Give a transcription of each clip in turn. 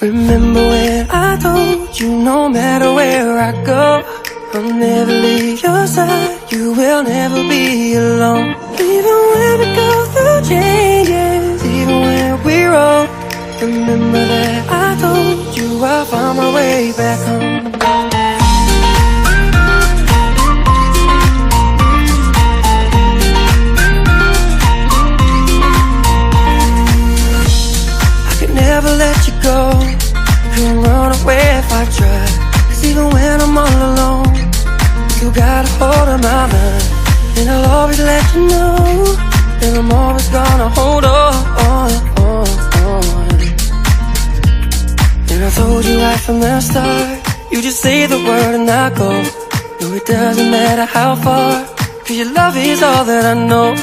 Remember when I told you no matter where I go, I'll never leave your side, you will never be alone. Even when we go through changes, even when we're old, remember that I told you I'll find my way back home. Never let you go, couldn't run away if I tried. Cause even when I'm all alone, you got a hold of my mind. And I'll always let you know that I'm always gonna hold on. And I told you right from the start, you just say the word and I go. No, it doesn't matter how far, cause your love is all that I know.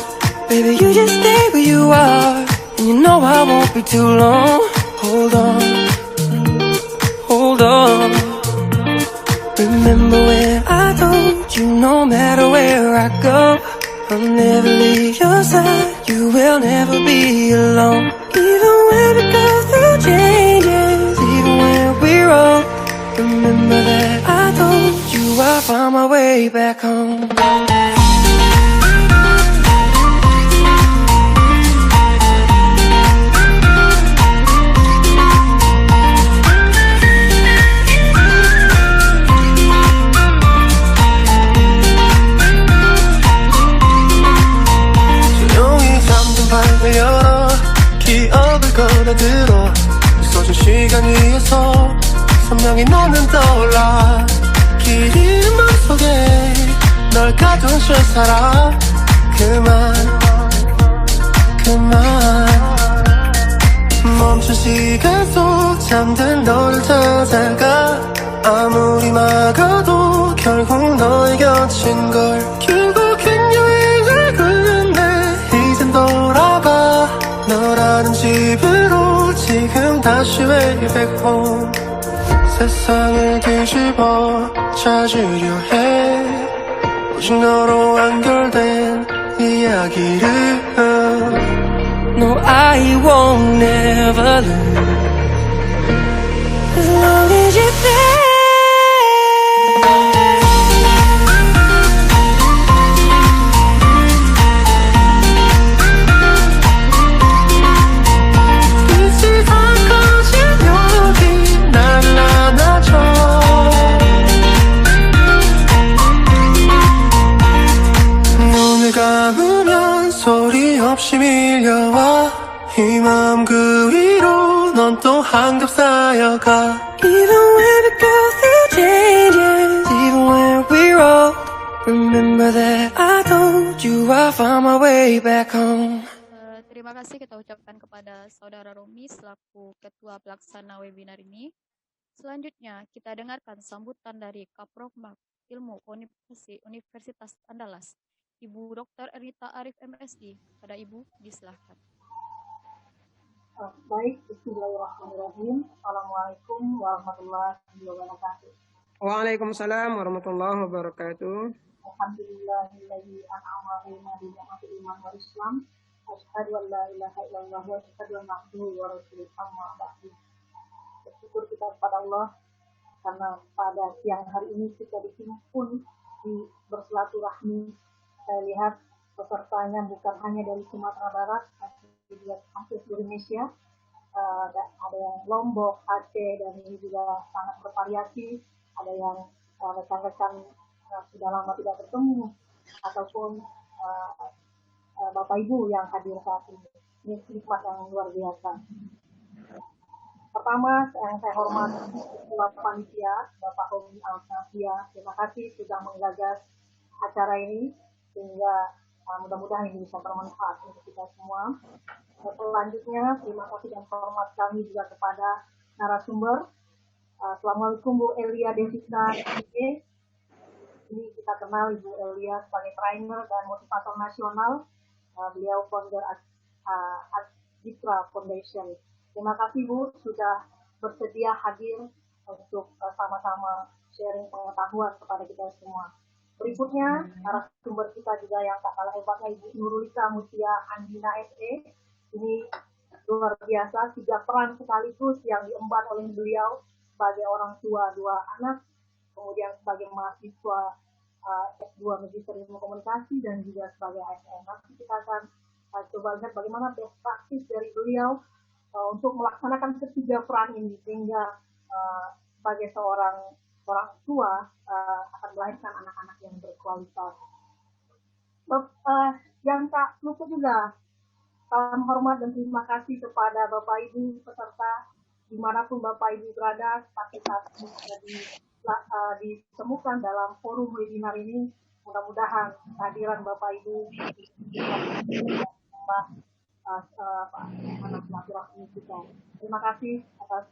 Baby, you just stay where you are, and you know I won't be too long. Hold on, hold on. Remember when I told you no matter where I go, I'll never leave your side, you will never be alone. Even when we go through changes, even when we're old, remember that I told you I'll find my way back home. 열어 기억을 꺼내들어 있어준 시간 위에서 선명히 너는 떠올라 긴 맘속에 널 가둔 채 살아 그만 멈춘 시간 속 잠든 너를 찾아가 아무리 막아도 결국 너의 곁인 걸 결국엔 여행을 끝냈네 이젠 돌아가 너라는 집으로 지금 다시 way back home 세상을 뒤집어 찾으려 해 오직 너로 완결된 이야기를 No, I won't never lose as long as you're there. 빛이 다 꺼진 여기 날 안아줘 눈을 감으면 소리 없이 밀려와 이 마음 그 위로 넌 또 한겹 쌓여가 Even when we go through changes, even when we're old, remember that I told you I'll find my way back home. Terima kasih kita ucapkan kepada Saudara Romi selaku Ketua Pelaksana webinar ini. Selanjutnya kita dengarkan sambutan dari Kaprofmak Ilmu Universitas Andalas, Ibu Dr. Ernita Arif MSI. Pada Ibu, disilahkan. Baik, bismillahirrahmanirrahim. Assalamualaikum warahmatullahi wabarakatuh. Waalaikumsalam warahmatullahi wabarakatuh. Alhamdulillahilladzi an'ama alaina bi ni'matil iman wal islam. Asyhadu an la ilaha illallah wa asyhadu anna abduhu wa rasuluhu amma ba'du. Bersyukur kita kepada Allah karena pada siang hari ini kita dihimpun di bersilaturahmi. Saya lihat pesertanya bukan hanya dari Sumatera Barat, tapi juga hampir seluruh Indonesia. Ada yang Lombok, Aceh, dan ini juga sangat bervariasi. Ada yang rekan-rekan sudah lama tidak bertemu, ataupun Bapak Ibu yang hadir saat ini. Ini nikmat yang luar biasa. Pertama, yang saya hormati Ketua Panitia, Bapak Romi Al-Nafia. Terima kasih sudah menggagas acara ini, sehingga mudah-mudahan ini bisa bermanfaat untuk kita semua. Selanjutnya, terima kasih dan hormat kami juga kepada narasumber. Assalamualaikum Bu Elia Devika. Ini kita kenal Ibu Elia sebagai trainer dan motivator nasional. Beliau founder Aditra Foundation. Terima kasih Bu sudah bersedia hadir untuk sama-sama sharing pengetahuan kepada kita semua. Berikutnya, narasumber kita juga yang tak kalah hebatnya Ibu Nurulika Mutia Andina SE. Ini luar biasa, 3 peran sekaligus yang diemban oleh beliau sebagai orang tua 2 anak, kemudian sebagai mahasiswa S2 Magister Ilmu Komunikasi dan juga sebagai ASN. Nanti kita akan coba lihat bagaimana best practice dari beliau untuk melaksanakan ketiga peran ini sehingga sebagai seorang orang tua akan melahirkan anak-anak yang berkualitas. Yang tak lupa juga, salam hormat dan terima kasih kepada Bapak Ibu peserta dimanapun Bapak Ibu berada, tapi saat ini ditemukan dalam forum webinar ini. Mudah-mudahan kehadiran Bapak Ibu kita. Terima kasih atas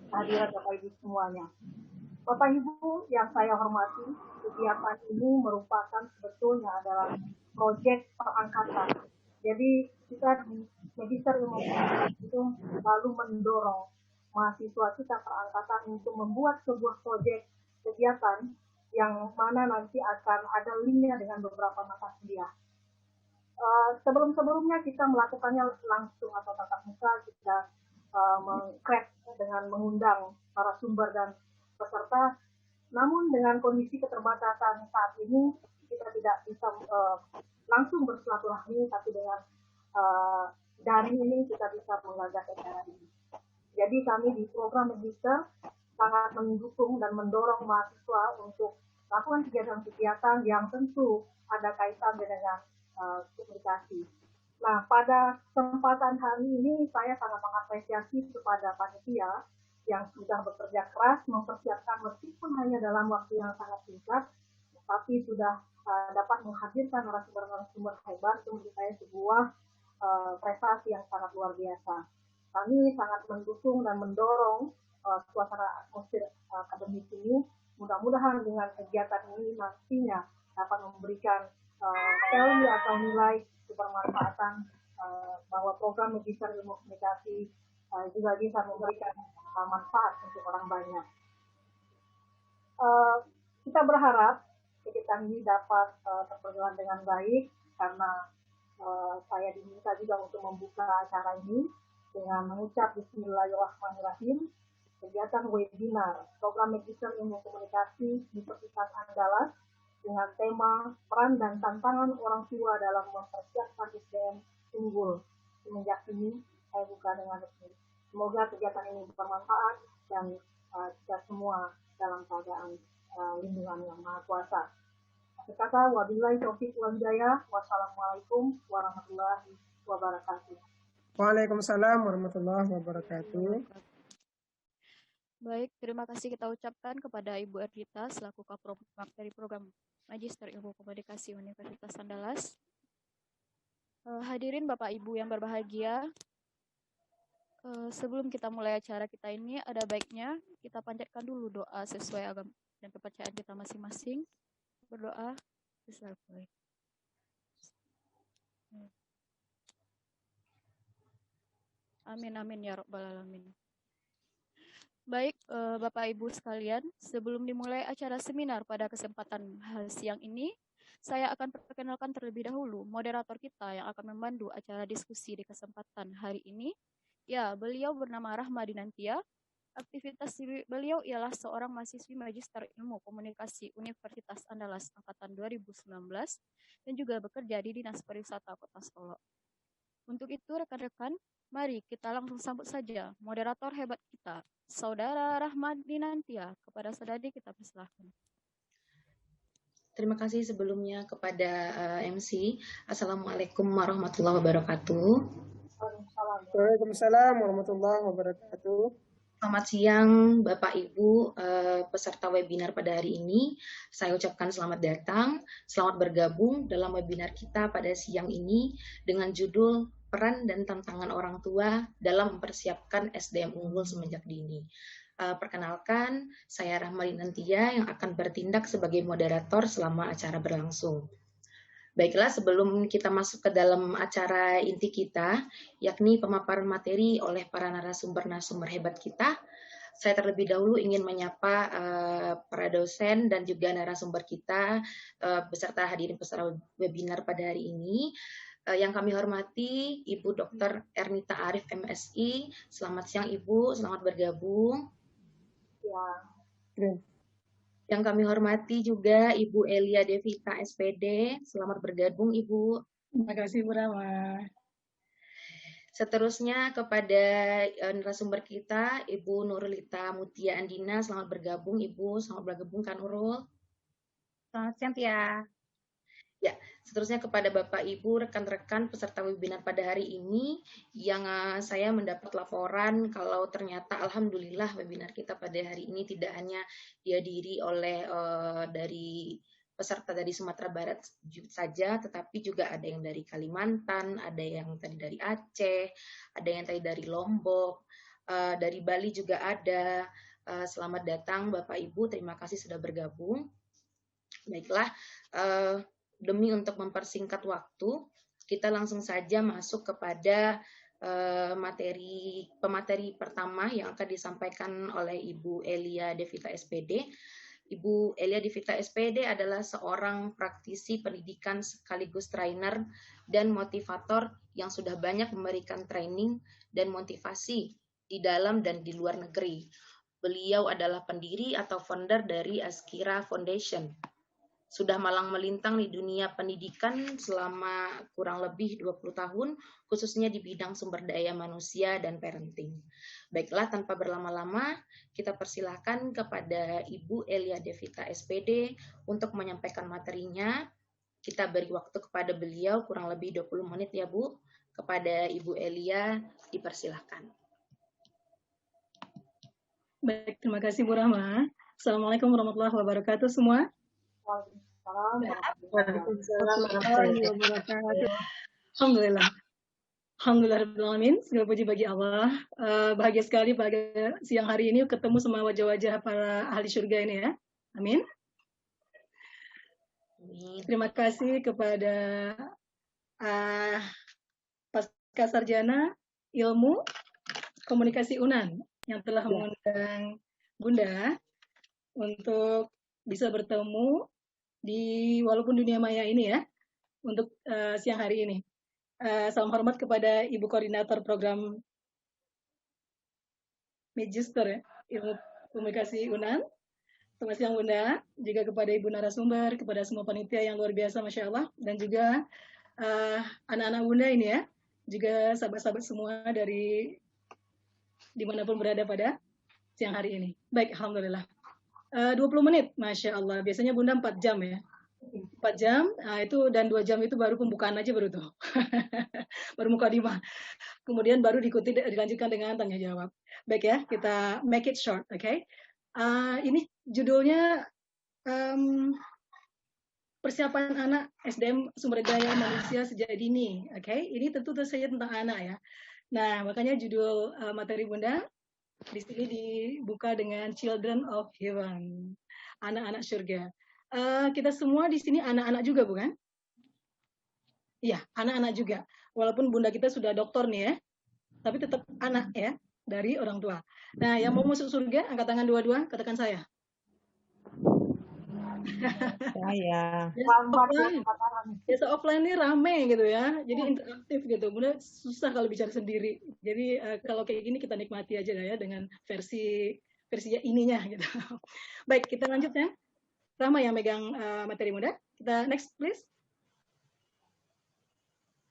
kehadiran Bapak Ibu semuanya. Bapak Ibu yang saya hormati, kegiatan ini merupakan sebetulnya adalah proyek perangkatan. Jadi kita di Magister Ilmu Komunikasi itu lalu mendorong mahasiswa kita perangkatan untuk membuat sebuah proyek kegiatan yang mana nanti akan ada linknya dengan beberapa mata kuliah. Sebelum-sebelumnya kita melakukannya langsung atau tatap muka, kita meng-crack dengan mengundang para sumber dan peserta. Namun dengan kondisi keterbatasan saat ini kita tidak bisa langsung bersilaturahmi, tapi dengan daring ini kita bisa menggagas acara ini. Jadi kami di program Magister sangat mendukung dan mendorong mahasiswa untuk melakukan kegiatan-kegiatan yang tentu ada kaitan dengan komunikasi. Nah, pada kesempatan hari ini saya sangat mengapresiasi kepada panitia yang sudah bekerja keras mempersiapkan meskipun hanya dalam waktu yang sangat singkat, tapi sudah dapat menghadirkan narasumber-narasumber hebat. Itu menurut saya sebuah prestasi yang sangat luar biasa. Kami sangat mendukung dan mendorong suasana atmosfer akademik ini. Mudah-mudahan dengan kegiatan ini nantinya dapat memberikan value atau nilai kebermanfaatan bahwa program Magister Ilmu Komunikasi juga bisa memberikan manfaat untuk orang banyak. Kita berharap kegiatan ini dapat terjalan dengan baik karena saya diminta juga untuk membuka acara ini dengan mengucap Bismillahirrahmanirrahim. Kegiatan webinar program Magister Ilmu Komunikasi Universitas Andalas dengan tema peran dan tantangan orang tua dalam mempersiapkan SDM unggul. Semenjak ini saya buka dengan resmi. Semoga kegiatan ini bermanfaat dan kita semua dalam keadaan lindungan yang Maha Kuasa. Akhir kata, wabillahi taufiq wal hidayah. Wassalamualaikum warahmatullahi wabarakatuh. Waalaikumsalam warahmatullahi wabarakatuh. Baik, terima kasih kita ucapkan kepada Ibu Erdita selaku Kaprofmak dari program Magister Ilmu Komunikasi Universitas Andalas. Hadirin Bapak Ibu yang berbahagia, sebelum kita mulai acara kita ini, ada baiknya kita panjatkan dulu doa sesuai agama dan kepercayaan kita masing-masing. Berdoa. Amin, amin ya Rabbal Alamin. Baik, Bapak Ibu sekalian, sebelum dimulai acara seminar pada kesempatan siang ini, saya akan perkenalkan terlebih dahulu moderator kita yang akan memandu acara diskusi di kesempatan hari ini. Ya, beliau bernama Rahma Dinantia. Aktivitas beliau ialah seorang mahasiswi Magister Ilmu Komunikasi Universitas Andalas Angkatan 2019 dan juga bekerja di Dinas Pariwisata Kota Solo. Untuk itu, rekan-rekan, mari kita langsung sambut saja moderator hebat kita, Saudara Rahma Dinantia. Kepada saudari kita persilahkan. Terima kasih sebelumnya kepada MC. Assalamualaikum warahmatullahi wabarakatuh. Waalaikumsalam warahmatullahi wabarakatuh. Selamat siang Bapak Ibu peserta webinar pada hari ini. Saya ucapkan selamat datang, selamat bergabung dalam webinar kita pada siang ini dengan judul Peran dan Tantangan Orang Tua dalam Mempersiapkan SDM Unggul Semenjak Dini. Perkenalkan, saya Rahma Dinantia yang akan bertindak sebagai moderator selama acara berlangsung. Baiklah, sebelum kita masuk ke dalam acara inti kita, yakni pemaparan materi oleh para narasumber-narasumber hebat kita, saya terlebih dahulu ingin menyapa para dosen dan juga narasumber kita beserta hadirin peserta webinar pada hari ini. Yang kami hormati Ibu Dr. Ernita Arif MSI. Selamat siang Ibu, selamat bergabung. Ya, Yang kami hormati juga Ibu Elia Devita SPD. Selamat bergabung Ibu. Terima kasih Bu Rama. Seterusnya kepada narasumber kita Ibu Nurulita Mutia Andina. Selamat bergabung Ibu, selamat bergabung Kak Nurul. Selamat siang Tia. Ya, seterusnya kepada Bapak Ibu, rekan-rekan peserta webinar pada hari ini yang saya mendapat laporan kalau ternyata alhamdulillah webinar kita pada hari ini tidak hanya dihadiri oleh dari peserta dari Sumatera Barat saja, tetapi juga ada yang dari Kalimantan, ada yang tadi dari Aceh, ada yang tadi dari Lombok, dari Bali juga ada. Selamat datang Bapak Ibu, terima kasih sudah bergabung. Baiklah, demi untuk mempersingkat waktu, kita langsung saja masuk kepada pemateri pertama yang akan disampaikan oleh Ibu Elia Devita SPD. Ibu Elia Devita SPD adalah seorang praktisi pendidikan sekaligus trainer dan motivator yang sudah banyak memberikan training dan motivasi di dalam dan di luar negeri. Beliau adalah pendiri atau founder dari Askira Foundation. Sudah malang melintang di dunia pendidikan selama kurang lebih 20 tahun, khususnya di bidang sumber daya manusia dan parenting. Baiklah, tanpa berlama-lama, kita persilahkan kepada Ibu Elia Devita SPD untuk menyampaikan materinya. Kita beri waktu kepada beliau kurang lebih 20 menit ya Bu. Kepada Ibu Elia, dipersilahkan. Baik, terima kasih Bu Rama. Assalamualaikum warahmatullahi wabarakatuh semua. Alhamdulillah. Alhamdulillahirrahmanirrahim. Segala puji bagi Allah. Bahagia sekali pada siang hari ini ketemu sama wajah-wajah para ahli surga ini ya. Amin. Terima kasih kepada Pasca Sarjana Ilmu Komunikasi UNAN yang telah mengundang Bunda untuk bisa bertemu di walaupun dunia maya ini ya untuk siang hari ini. Salam hormat kepada Ibu Koordinator Program Magister ya, Ilmu Komunikasi UNAN. Selamat siang Bunda, juga kepada Ibu narasumber, kepada semua panitia yang luar biasa Masya Allah, dan juga anak-anak Bunda ini ya, juga sahabat-sahabat semua dari dimanapun berada pada siang hari ini. Baik, Alhamdulillah. 20 menit, Masya Allah. Biasanya Bunda 4 jam ya. 4 jam, itu dan 2 jam itu baru pembukaan aja baru tuh. Baru mukadimah. Kemudian baru dilanjutkan dengan tanya jawab. Baik ya, kita make it short, oke? Ini judulnya persiapan anak SDM sumber daya manusia sejak dini, oke? Ini tentu saja tentang anak ya. Nah, makanya judul materi Bunda di sini dibuka dengan Children of Heaven, anak-anak surga. Kita semua di sini anak-anak juga, bukan? Iya, anak-anak juga. Walaupun Bunda kita sudah doktor nih ya, tapi tetap anak ya, dari orang tua. Nah, yang mau masuk surga, angkat tangan dua-dua, katakan saya. Saya. Biasa offline ini rame gitu ya, jadi interaktif gitu. Bunda susah kalau bicara sendiri. Jadi kalau kayak gini kita nikmati aja ya dengan versinya ininya gitu. Baik, kita lanjut ya. Rahma yang megang materi Bunda. Kita next please.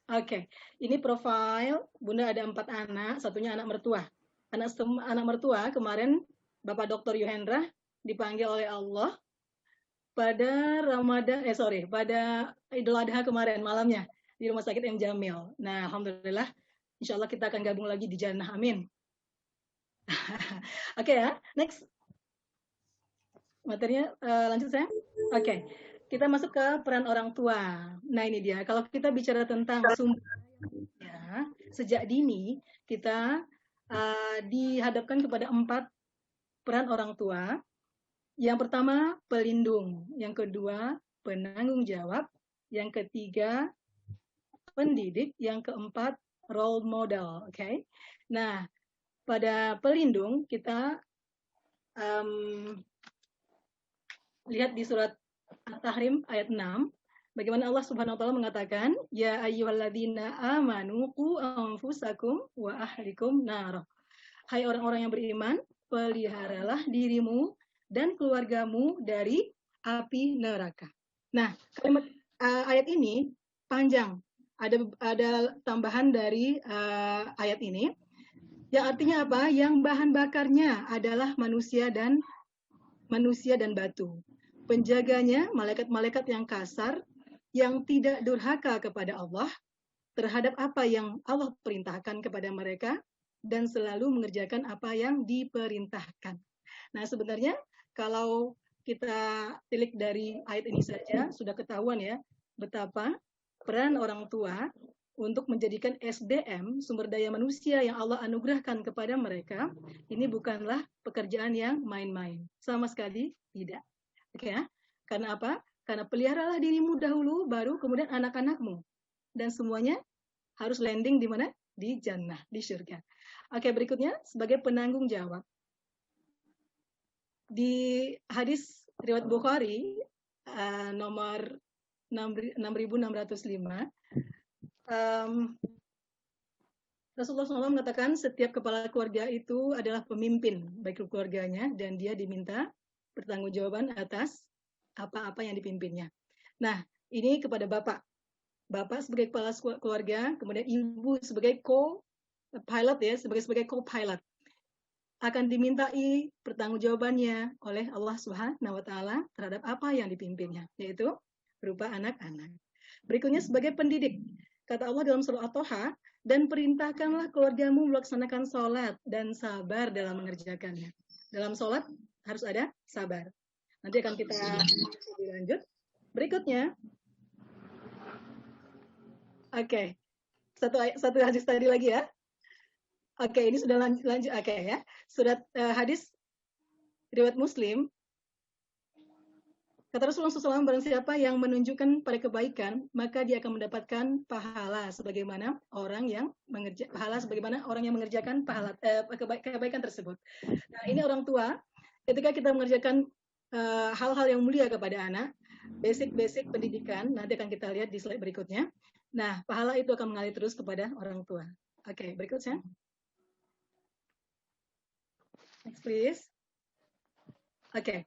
Oke, ini profil Bunda ada 4 anak, satunya anak mertua. Anak mertua kemarin Bapak Dr. Yuhendra dipanggil oleh Allah pada pada Idul Adha kemarin malamnya di Rumah Sakit M. Jamil. Nah, alhamdulillah, insya Allah kita akan gabung lagi di Jannah. Amin. Oke ya, next. Materinya lanjut saya. Oke, kita masuk ke peran orang tua. Nah ini dia, kalau kita bicara tentang sumber ya, sejak dini kita dihadapkan kepada 4 peran orang tua. Yang pertama, pelindung. Yang kedua, penanggung jawab. Yang ketiga, pendidik. Yang keempat, role model. Oke. Nah, pada pelindung kita lihat di surat At-Tahrim ayat 6. Bagaimana Allah Subhanahu wa taala mengatakan, ya ayyuhalladzina amanu qu anfusakum wa ahlikum nar. Hai orang-orang yang beriman, peliharalah dirimu dan keluargamu dari api neraka. Nah, kalimat ayat ini panjang. Ada tambahan dari ayat ini yang artinya apa? Yang bahan bakarnya adalah manusia dan batu. Penjaganya malaikat-malaikat yang kasar, yang tidak durhaka kepada Allah terhadap apa yang Allah perintahkan kepada mereka dan selalu mengerjakan apa yang diperintahkan. Nah, sebenarnya kalau kita tilik dari ayat ini saja sudah ketahuan ya betapa peran orang tua untuk menjadikan SDM, sumber daya manusia yang Allah anugerahkan kepada mereka, ini bukanlah pekerjaan yang main-main. Sama sekali tidak. Oke ya? Karena apa? Karena peliharalah dirimu dahulu, baru kemudian anak-anakmu. Dan semuanya harus landing di mana? Di jannah, di surga. Oke, berikutnya sebagai penanggung jawab. Di hadis riwayat Bukhari nomor 6605, Rasulullah SAW mengatakan setiap kepala keluarga itu adalah pemimpin bagi keluarganya dan dia diminta pertanggungjawaban atas apa-apa yang dipimpinnya. Nah, ini kepada bapak. Bapak sebagai kepala keluarga, kemudian ibu sebagai co-pilot ya, sebagai co-pilot. Akan dimintai pertanggungjawabannya oleh Allah Subhanahu wa taala terhadap apa yang dipimpinnya, yaitu berupa anak-anak. Berikutnya sebagai pendidik. Kata Allah dalam surah At-Toha, dan perintahkanlah keluargamu melaksanakan sholat dan sabar dalam mengerjakannya. Dalam sholat harus ada sabar. Nanti akan kita lanjut. Berikutnya, oke, satu hadis tadi lagi ya. Oke, ini sudah lanjut. Oke ya, surat hadis riwayat Muslim. Kata Rasulullah SAW, barang siapa yang menunjukkan pada kebaikan, maka dia akan mendapatkan pahala sebagaimana orang yang mengerjakan kebaikan tersebut. Nah, ini orang tua. Ketika kita mengerjakan hal-hal yang mulia kepada anak, basic pendidikan, nanti akan kita lihat di slide berikutnya. Nah, pahala itu akan mengalir terus kepada orang tua. Oke, berikutnya. Next, please. Oke.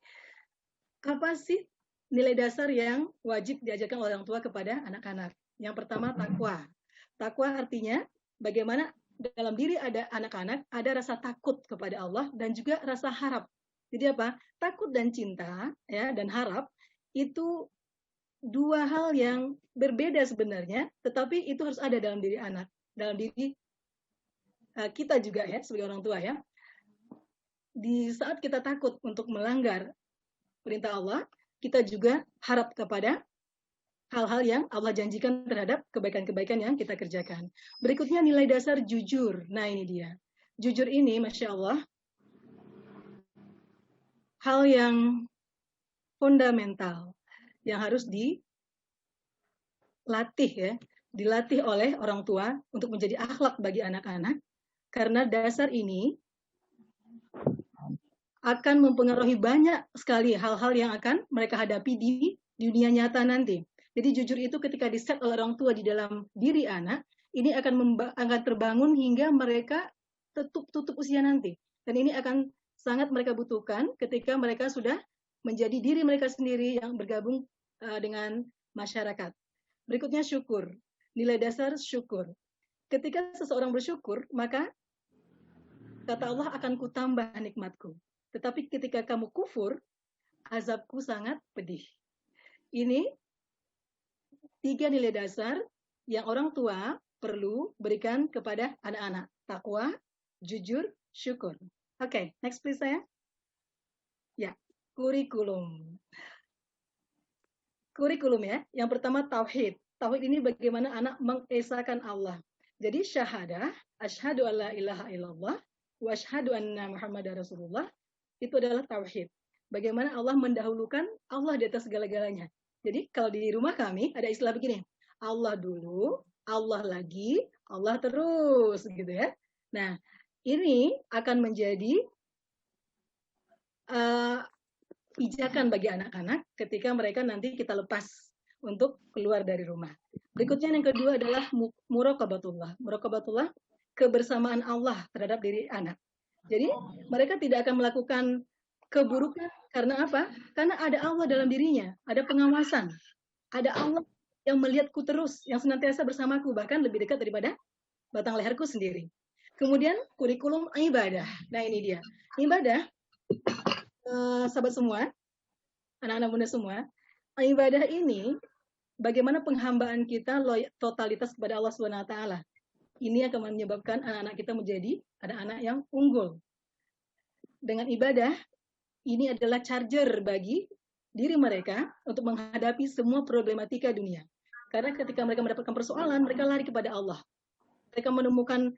Apa sih nilai dasar yang wajib diajarkan oleh orang tua kepada anak-anak? Yang pertama, takwa. Takwa artinya bagaimana dalam diri ada anak-anak, ada rasa takut kepada Allah dan juga rasa harap. Jadi apa? Takut dan cinta ya dan harap itu dua hal yang berbeda sebenarnya, tetapi itu harus ada dalam diri anak, dalam diri kita juga ya sebagai orang tua ya. Di saat kita takut untuk melanggar perintah Allah, kita juga harap kepada hal-hal yang Allah janjikan terhadap kebaikan-kebaikan yang kita kerjakan. Berikutnya nilai dasar jujur. Nah ini dia. Jujur ini, Masya Allah, hal yang fundamental yang harus dilatih oleh orang tua untuk menjadi akhlak bagi anak-anak, karena dasar ini akan mempengaruhi banyak sekali hal-hal yang akan mereka hadapi di dunia nyata nanti. Jadi jujur itu ketika di-set oleh orang tua di dalam diri anak, ini akan terbangun hingga mereka tutup usia nanti. Dan ini akan sangat mereka butuhkan ketika mereka sudah menjadi diri mereka sendiri yang bergabung dengan masyarakat. Berikutnya syukur. Nilai dasar syukur. Ketika seseorang bersyukur, maka kata Allah akan kutambah nikmatku. Tetapi ketika kamu kufur, azabku sangat pedih. Ini 3 nilai dasar yang orang tua perlu berikan kepada anak-anak. Takwa, jujur, syukur. Oke, next please saya. Ya, kurikulum. Kurikulum ya. Yang pertama tauhid. Tauhid ini bagaimana anak mengesahkan Allah. Jadi syahadah, asyhadu alla ilaha illallah, wa asyhadu anna Muhammadar Rasulullah. Itu adalah tauhid. Bagaimana Allah mendahulukan Allah di atas segala-galanya. Jadi kalau di rumah kami ada istilah begini, Allah dulu, Allah lagi, Allah terus, gitu ya. Nah, ini akan menjadi pijakan bagi anak-anak ketika mereka nanti kita lepas untuk keluar dari rumah. Berikutnya yang kedua adalah muraqabatullah. Muraqabatullah, kebersamaan Allah terhadap diri anak. Jadi mereka tidak akan melakukan keburukan karena apa? Karena ada Allah dalam dirinya, ada pengawasan. Ada Allah yang melihatku terus, yang senantiasa bersamaku, bahkan lebih dekat daripada batang leherku sendiri. Kemudian kurikulum ibadah. Nah ini dia. Ibadah, sahabat semua, anak-anak muda semua, ibadah ini bagaimana penghambaan kita totalitas kepada Allah Subhanahu wa taala. Ini akan menyebabkan anak-anak kita menjadi anak-anak yang unggul. Dengan ibadah, ini adalah charger bagi diri mereka untuk menghadapi semua problematika dunia. Karena ketika mereka mendapatkan persoalan, mereka lari kepada Allah. Mereka menemukan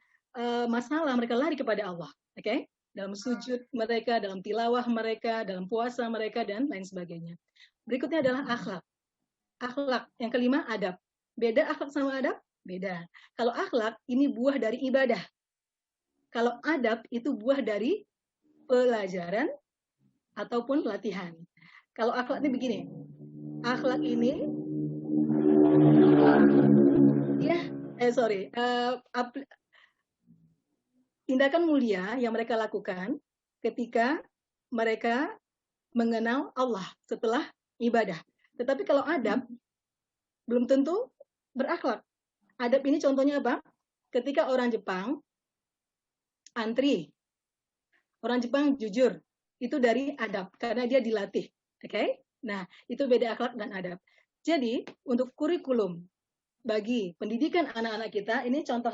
masalah, mereka lari kepada Allah. Oke? Dalam sujud mereka, dalam tilawah mereka, dalam puasa mereka, dan lain sebagainya. Berikutnya adalah akhlak. Akhlak. Yang kelima, adab. Beda akhlak sama adab? Beda. Kalau akhlak, ini buah dari ibadah. Kalau adab, itu buah dari pelajaran ataupun latihan. Kalau akhlak ini begini. Akhlak ini, tindakan mulia yang mereka lakukan ketika mereka mengenal Allah setelah ibadah. Tetapi kalau adab, belum tentu berakhlak. Adab ini contohnya apa? Ketika orang Jepang antri, orang Jepang jujur, itu dari adab, karena dia dilatih. Oke? Nah, itu beda akhlak dan adab. Jadi, untuk kurikulum bagi pendidikan anak-anak kita, ini contoh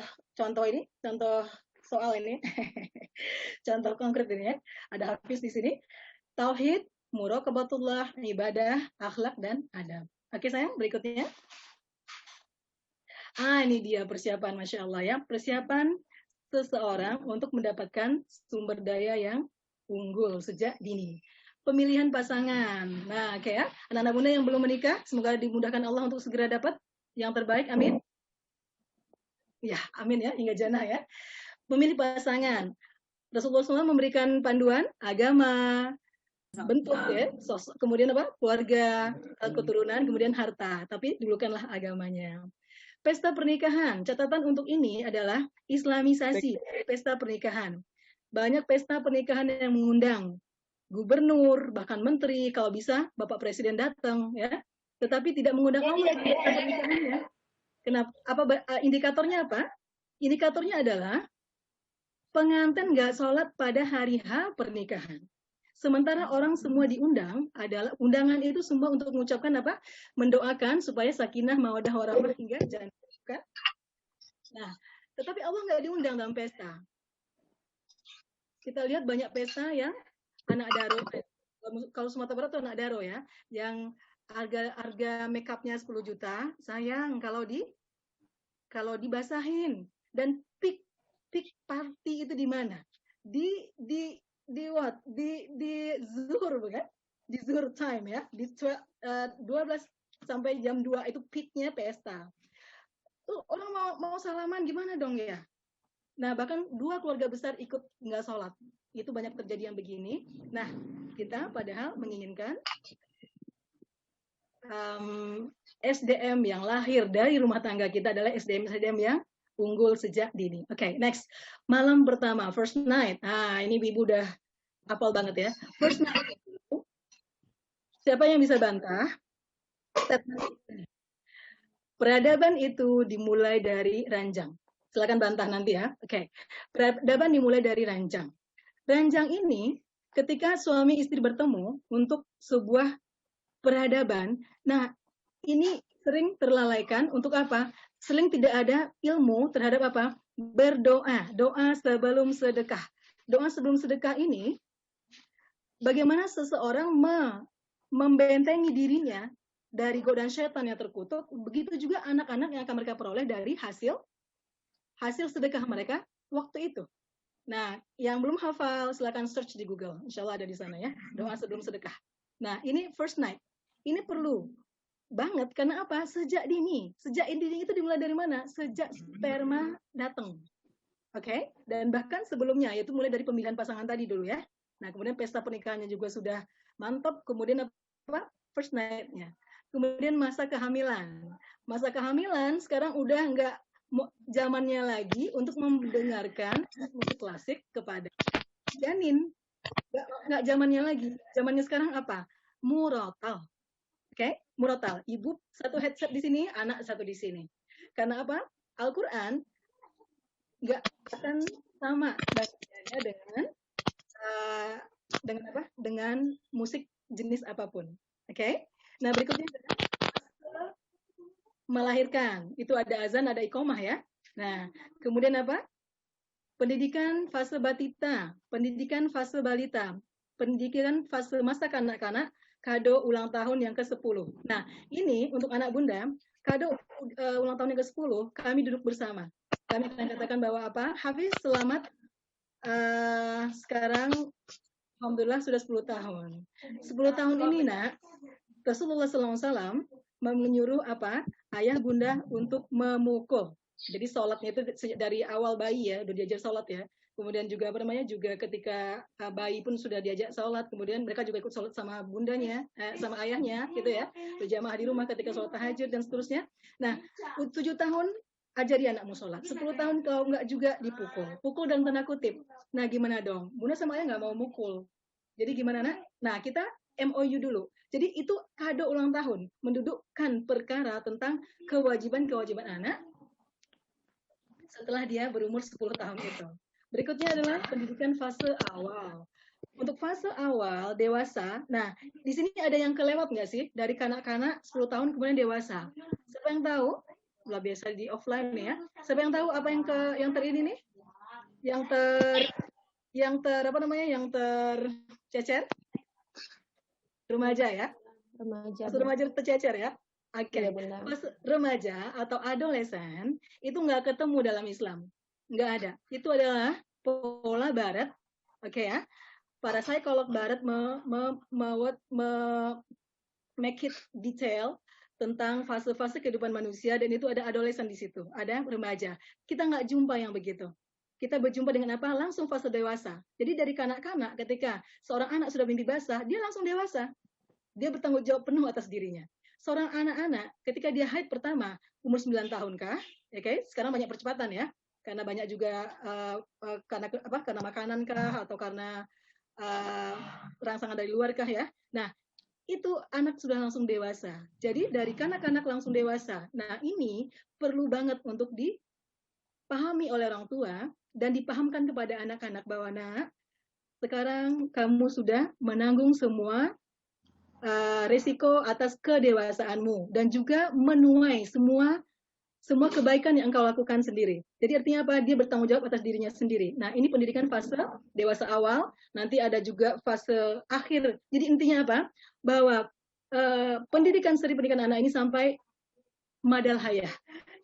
soal ini, contoh konkret ini ya, ada Hafiz di sini, tauhid, muraqabatullah, ibadah, akhlak, dan adab. Oke sayang, berikutnya. Ini dia persiapan, Masya Allah ya, persiapan seseorang untuk mendapatkan sumber daya yang unggul sejak dini. Pemilihan pasangan. Nah, oke ya, anak-anak muda yang belum menikah, semoga dimudahkan Allah untuk segera dapat yang terbaik, amin. Ya, amin ya, hingga jannah ya. Memilih pasangan. Rasulullah SAW memberikan panduan agama, bentuk ya, sosok, kemudian apa? Keluarga, keturunan, kemudian harta. Tapi dulukanlah agamanya. Pesta pernikahan. Catatan untuk ini adalah islamisasi pesta pernikahan. Banyak pesta pernikahan yang mengundang gubernur, bahkan menteri, kalau bisa Bapak Presiden datang ya. Tetapi tidak mengundang Allah di pesta pernikahannya. Kenapa? Indikatornya apa? Indikatornya adalah pengantin nggak sholat pada hari H pernikahan. Sementara orang semua diundang, adalah undangan itu semua untuk mengucapkan apa? Mendoakan supaya sakinah, mawaddah, warahmah hingga jannah. Kan? Nah, tetapi Allah nggak diundang dalam pesta. Kita lihat banyak pesta yang anak daro. Kalau Sumatera Barat itu anak daro ya, yang harga make up-nya 10 juta. Sayang kalau dibasahin. Dan peak party itu di mana? Di zuhur bukan? Di zuhur time ya, di 12 sampai jam 2 itu peaknya pesta. Tuh orang mau salaman gimana dong ya? Nah, bahkan 2 keluarga besar ikut nggak sholat. Itu banyak terjadi yang begini. Nah, kita padahal menginginkan SDM yang lahir dari rumah tangga kita adalah SDM yang unggul sejak dini. Oke, next. Malam pertama, first night. Ini Ibu udah hafal banget ya. First night. Siapa yang bisa bantah? Peradaban itu dimulai dari ranjang. Silakan bantah nanti ya. Oke. Peradaban dimulai dari ranjang. Ranjang ini ketika suami istri bertemu untuk sebuah peradaban. Nah, ini sering terlalaikan untuk apa? Sering tidak ada ilmu terhadap apa? Berdoa. Doa sebelum sedekah. Doa sebelum sedekah ini, bagaimana seseorang membentengi dirinya dari godaan syaitan yang terkutuk, begitu juga anak-anak yang akan mereka peroleh dari hasil sedekah mereka waktu itu. Nah, yang belum hafal, silakan search di Google. Insya Allah ada di sana ya. Doa sebelum sedekah. Nah, ini first night. Ini perlu banget karena apa? Sejak dini itu dimulai dari mana? Sejak sperma datang. Oke? Dan bahkan sebelumnya, yaitu mulai dari pemilihan pasangan tadi dulu ya. Nah, kemudian pesta pernikahannya juga sudah mantap. Kemudian apa? First night-nya. Kemudian masa kehamilan. Masa kehamilan sekarang udah nggak zamannya lagi untuk mendengarkan musik klasik kepada janin. Nggak zamannya lagi. Zamannya sekarang apa? Murotal. Oke, murotal. Ibu satu headset di sini, anak satu di sini. Karena apa? Al-Quran nggak akan sama bacanya dengan apa? Dengan musik jenis apapun. Oke. Nah, berikutnya melahirkan. Itu ada azan, ada iqomah ya. Nah, kemudian apa? Pendidikan fase batita, pendidikan fase balita, pendidikan fase masa kanak-kanak, kado ulang tahun yang ke-10. Nah, ini untuk anak bunda, kado ulang tahun yang ke-10, kami duduk bersama. Kami akan katakan bahwa apa? Hafiz, selamat. Sekarang, alhamdulillah sudah 10 tahun. 10 tahun ini, nak, Rasulullah SAW menyuruh apa? Ayah bunda untuk memukul. Jadi sholatnya itu dari awal bayi ya, udah diajar sholat ya. Kemudian juga apa namanya, juga ketika bayi pun sudah diajak sholat. Kemudian mereka juga ikut sholat sama bundanya, sama ayahnya gitu ya. Berjamaah di rumah ketika sholat tahajud dan seterusnya. Nah, 7 tahun ajari anakmu sholat. 10 tahun kalau nggak juga dipukul. Pukul dan tanda kutip. Nah, gimana dong? Bunda sama ayah nggak mau mukul. Jadi gimana nak? Nah, kita MOU dulu. Jadi itu kado ulang tahun. Mendudukkan perkara tentang kewajiban-kewajiban anak setelah dia berumur 10 tahun itu. Berikutnya adalah pendidikan fase awal. Untuk fase awal, dewasa, nah di sini ada yang kelewat nggak sih? Dari kanak-kanak 10 tahun kemudian dewasa. Siapa yang tahu? Lah biasa di offline nih ya. Siapa yang tahu apa yang ter ini nih? Yang tercecer? Remaja ya? Remaja tercecer ya? Oke, pas remaja atau adolesen itu nggak ketemu dalam Islam, nggak ada. Itu adalah pola Barat, oke ya. Para psikolog Barat make it detail tentang fase-fase kehidupan manusia dan itu ada adolesen di situ, ada remaja. Kita nggak jumpa yang begitu. Kita berjumpa dengan apa? Langsung fase dewasa. Jadi dari kanak-kanak ketika seorang anak sudah mimpi basah, dia langsung dewasa. Dia bertanggung jawab penuh atas dirinya. Seorang anak-anak ketika dia haid pertama umur 9 tahun kah? Oke, sekarang banyak percepatan ya. Karena banyak juga karena makanan kah atau karena rangsangan dari luar kah ya. Nah, itu anak sudah langsung dewasa. Jadi dari kanak-kanak langsung dewasa. Nah, ini perlu banget untuk dipahami oleh orang tua dan dipahamkan kepada anak-anak bahwa nak, sekarang kamu sudah menanggung semua risiko atas kedewasaanmu dan juga menuai semua kebaikan yang engkau lakukan sendiri. Jadi artinya apa? Dia bertanggung jawab atas dirinya sendiri. Nah, ini pendidikan fase dewasa awal, nanti ada juga fase akhir. Jadi intinya apa? Bahwa pendidikan anak ini sampai madal hayah,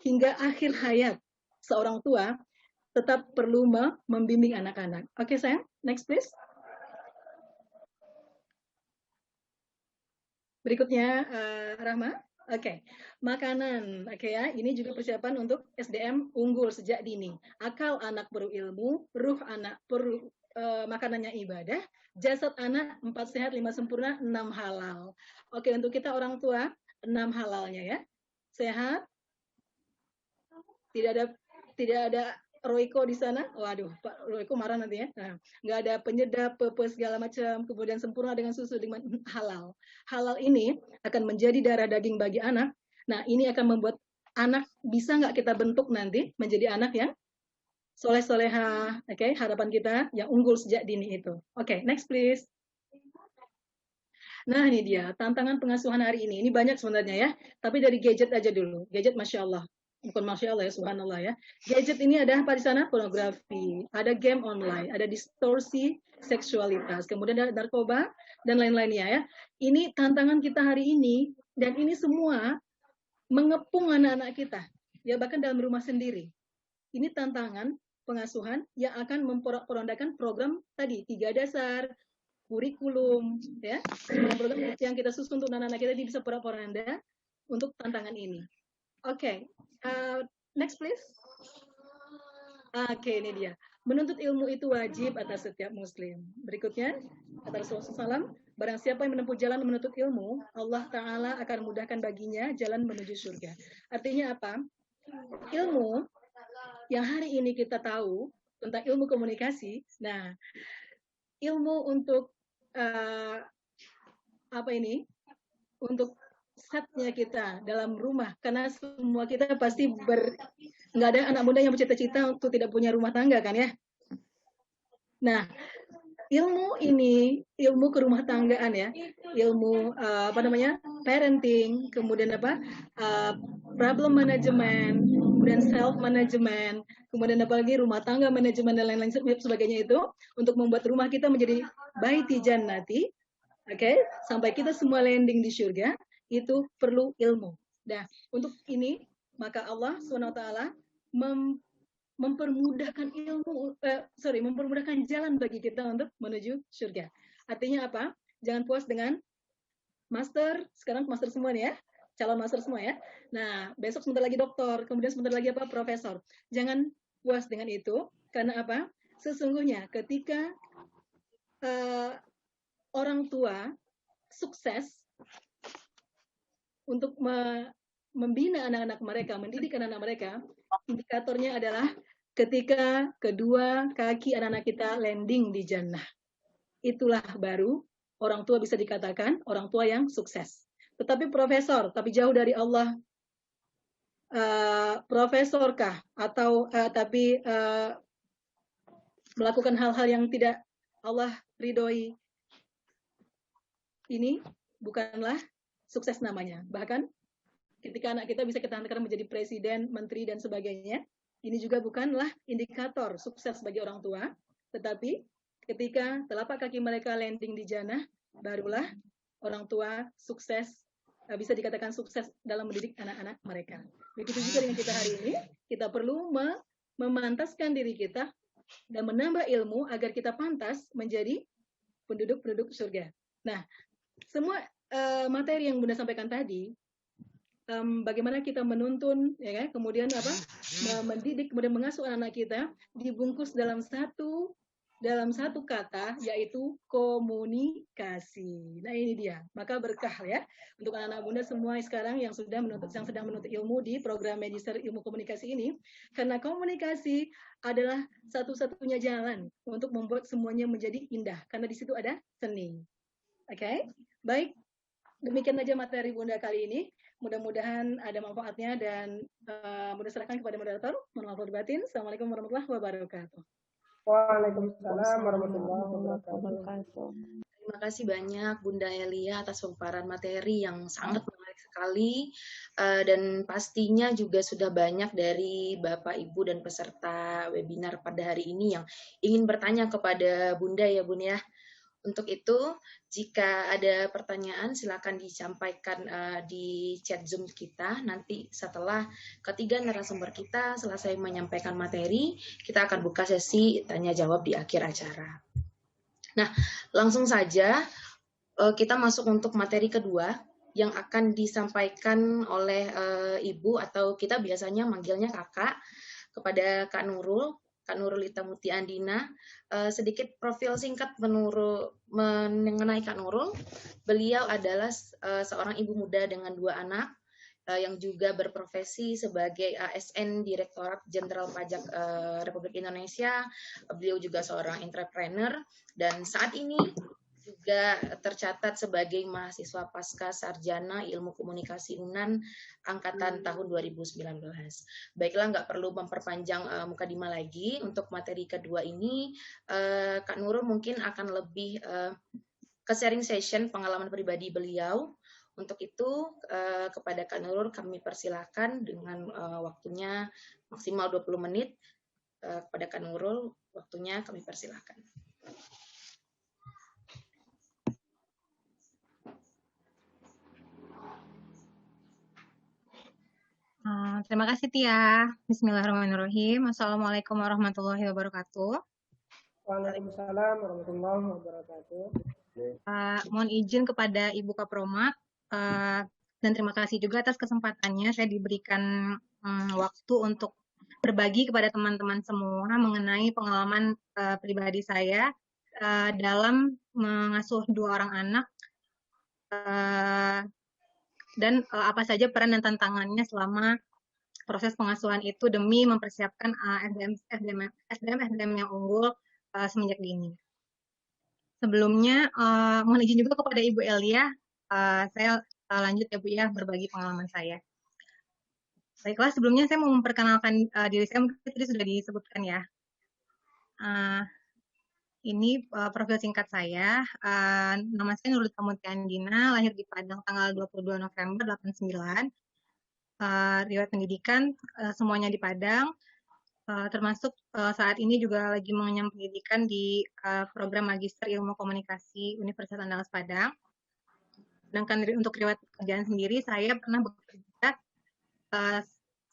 hingga akhir hayat seorang tua tetap perlu membimbing anak-anak. Oke, sayang? Next please. Berikutnya, Rahma. Oke, makanan. Oke ya, ini juga persiapan untuk SDM unggul sejak dini. Akal anak perlu ilmu, ruh anak perlu makanannya ibadah, jasad anak 4 sehat, 5 sempurna, 6 halal. Oke, untuk kita orang tua, 6 halalnya ya. Sehat, tidak ada Royco di sana, waduh, Pak Royco marah nanti ya. Nah, nggak ada penyedap, segala macam, kemudian sempurna dengan susu dengan halal. Halal ini akan menjadi darah daging bagi anak. Nah, ini akan membuat anak bisa nggak kita bentuk nanti menjadi anak yang soleh-soleha. Oke, harapan kita yang unggul sejak dini itu. Oke, next please. Nah, ini dia tantangan pengasuhan hari ini. Ini banyak sebenarnya ya, tapi dari gadget aja dulu. Gadget, masya Allah. Bukan masya Allah ya, subhanallah ya. Gadget ini ada apa di sana? Pornografi, ada game online, ada distorsi seksualitas, kemudian ada narkoba dan lain-lainnya ya. Ini tantangan kita hari ini dan ini semua mengepung anak-anak kita, ya bahkan dalam rumah sendiri. Ini tantangan pengasuhan yang akan memporak-porandakan program tadi 3 dasar, kurikulum, ya program yang kita susun untuk anak-anak kita bisa porak-poranda untuk tantangan ini. Oke, next please. Oke, ini dia. Menuntut ilmu itu wajib atas setiap muslim. Berikutnya, kata Rasulullah SAW, Barang siapa yang menempuh jalan menuntut ilmu, Allah Ta'ala akan mudahkan baginya jalan menuju surga. Artinya apa? Ilmu yang hari ini kita tahu tentang ilmu komunikasi, nah ilmu untuk untuk setnya kita dalam rumah, karena semua kita pasti nggak ada anak muda yang bercita-cita untuk tidak punya rumah tangga kan ya. Nah, ilmu ini, ilmu kerumah tanggaan ya, ilmu parenting, kemudian problem management, kemudian self management, kemudian apalagi rumah tangga manajemen dan lain-lain sebagainya itu untuk membuat rumah kita menjadi baiti jannati, sampai kita semua landing di surga, itu perlu ilmu. Nah, untuk ini maka Allah SWT mempermudahkan mempermudahkan jalan bagi kita untuk menuju surga. Artinya apa? Jangan puas dengan master, sekarang master semua nih ya, calon master semua ya. Nah, besok sebentar lagi doktor, kemudian sebentar lagi profesor. Jangan puas dengan itu, karena apa? Sesungguhnya ketika orang tua sukses untuk membina anak-anak mereka, mendidik anak-anak mereka, indikatornya adalah ketika kedua kaki anak-anak kita landing di jannah. Itulah baru orang tua bisa dikatakan orang tua yang sukses. Tetapi profesor, tapi jauh dari Allah, profesorkah atau tapi melakukan hal-hal yang tidak Allah ridhoi, ini bukanlah sukses namanya. Bahkan ketika anak kita bisa kita hantarkan menjadi presiden, menteri, dan sebagainya, ini juga bukanlah indikator sukses bagi orang tua, tetapi ketika telapak kaki mereka landing di jannah, barulah orang tua sukses, bisa dikatakan sukses dalam mendidik anak-anak mereka. Begitu juga dengan kita hari ini, kita perlu memantaskan diri kita dan menambah ilmu agar kita pantas menjadi penduduk-penduduk surga. Nah, semua materi yang Bunda sampaikan tadi, bagaimana kita menuntun, ya kan? Kemudian mendidik, kemudian mengasuh anak kita, dibungkus dalam satu kata, yaitu komunikasi. Nah, ini dia. Maka berkah ya untuk anak-anak Bunda semua sekarang yang sedang menuntut ilmu di program Magister Ilmu Komunikasi ini, karena komunikasi adalah satu-satunya jalan untuk membuat semuanya menjadi indah, karena di situ ada seni. Baik, demikian aja materi Bunda kali ini. Mudah-mudahan ada manfaatnya dan Bunda serahkan kepada moderator. Mohon maaf lahir batin. Assalamualaikum warahmatullahi wabarakatuh. Waalaikumsalam warahmatullahi wabarakatuh. Terima kasih banyak Bunda Elia atas pemaparan materi yang sangat menarik sekali, dan pastinya juga sudah banyak dari Bapak, Ibu, dan peserta webinar pada hari ini yang ingin bertanya kepada Bunda ya Bun ya. Untuk itu, jika ada pertanyaan silakan disampaikan di chat Zoom kita. Nanti setelah ketiga narasumber kita selesai menyampaikan materi, kita akan buka sesi tanya jawab di akhir acara. Nah, langsung saja kita masuk untuk materi kedua yang akan disampaikan oleh Ibu, atau kita biasanya manggilnya Kakak, kepada Kak Nurul Itamuti Andina. Sedikit profil singkat mengenai Kak Nurul. Beliau adalah seorang ibu muda dengan 2 anak yang juga berprofesi sebagai ASN Direktorat Jenderal Pajak Republik Indonesia. Beliau juga seorang entrepreneur dan saat ini juga tercatat sebagai mahasiswa pasca sarjana Ilmu Komunikasi UNAN angkatan tahun 2019. Baiklah, nggak perlu memperpanjang mukadimah lagi. Untuk materi kedua ini, Kak Nurul mungkin akan lebih ke sharing session pengalaman pribadi beliau. Untuk itu, kepada Kak Nurul kami persilahkan dengan waktunya maksimal 20 menit. Kepada Kak Nurul, waktunya kami persilahkan. Terima kasih Tia. Bismillahirrahmanirrahim. Assalamualaikum warahmatullahi wabarakatuh. Waalaikumsalam warahmatullahi wabarakatuh. Mohon izin kepada Ibu Kapromak dan terima kasih juga atas kesempatannya saya diberikan waktu untuk berbagi kepada teman-teman semua mengenai pengalaman pribadi saya dalam mengasuh 2 orang anak, dan apa saja peran dan tantangannya selama proses pengasuhan itu demi mempersiapkan SDM yang unggul semenjak dini. Sebelumnya, mohon izin juga kepada Ibu Elia, saya lanjut ya Bu ya, berbagi pengalaman saya. Baiklah, sebelumnya saya mau memperkenalkan diri saya, mungkin tadi sudah disebutkan ya. Ini profil singkat saya, nama saya Nurul Mutiandina, lahir di Padang tanggal 22 November 89. Riwayat pendidikan semuanya di Padang, termasuk saat ini juga lagi mengenyam pendidikan di program Magister Ilmu Komunikasi Universitas Andalas Padang. Sedangkan untuk riwayat pekerjaan sendiri, saya pernah bekerja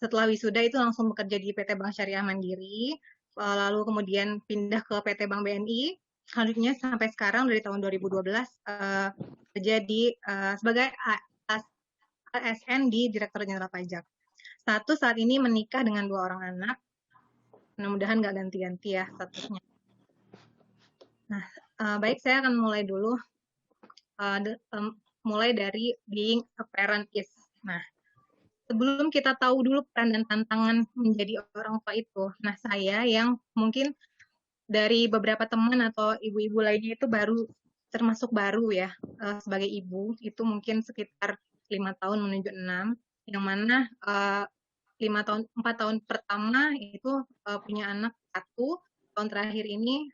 setelah wisuda itu langsung bekerja di PT Bank Syariah Mandiri, lalu kemudian pindah ke PT Bank BNI, selanjutnya sampai sekarang dari tahun 2012 kerja di sebagai ASN di Direktur Jenderal Pajak. Status saat ini menikah dengan 2 orang anak. Mudah-mudahan nggak ganti-ganti ya statusnya. Nah, baik, saya akan mulai dulu. Mulai dari being a parent is. Nah, sebelum kita tahu dulu peran dan tantangan menjadi orang tua itu, nah saya yang mungkin dari beberapa teman atau ibu-ibu lainnya itu termasuk baru ya sebagai ibu, itu mungkin sekitar 5 tahun menuju 6, yang mana 4 tahun pertama itu punya anak 1, tahun terakhir ini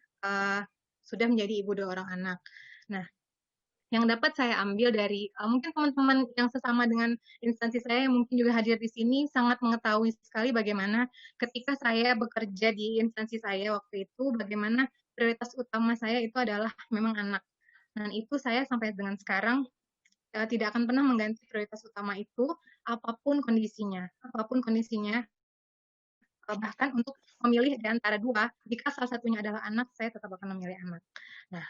sudah menjadi ibu 2 orang anak. Nah, yang dapat saya ambil dari mungkin teman-teman yang sesama dengan instansi saya yang mungkin juga hadir di sini sangat mengetahui sekali bagaimana ketika saya bekerja di instansi saya waktu itu, bagaimana prioritas utama saya itu adalah memang anak. Dan itu saya sampai dengan sekarang tidak akan pernah mengganti prioritas utama itu apapun kondisinya, bahkan untuk memilih di antara 2, jika salah satunya adalah anak, saya tetap akan memilih anak. Nah,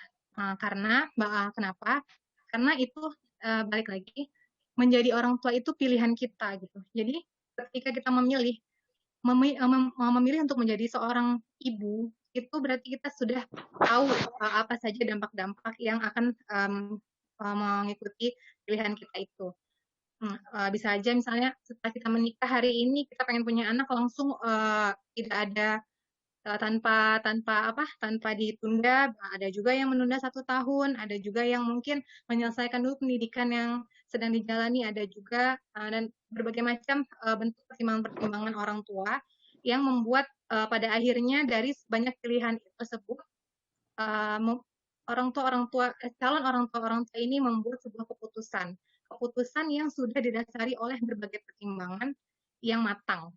kenapa? Karena itu balik lagi, menjadi orang tua itu pilihan kita gitu. Jadi ketika kita memilih untuk menjadi seorang ibu, itu berarti kita sudah tahu apa saja dampak-dampak yang akan mengikuti pilihan kita itu. Bisa aja misalnya setelah kita menikah hari ini kita pengen punya anak langsung tidak ada tanpa ditunda. Ada juga yang menunda 1 tahun, ada juga yang mungkin menyelesaikan dulu pendidikan yang sedang dijalani, ada juga dan berbagai macam bentuk pertimbangan orang tua yang membuat pada akhirnya dari banyak pilihan tersebut calon orang tua ini membuat sebuah keputusan yang sudah didasari oleh berbagai pertimbangan yang matang.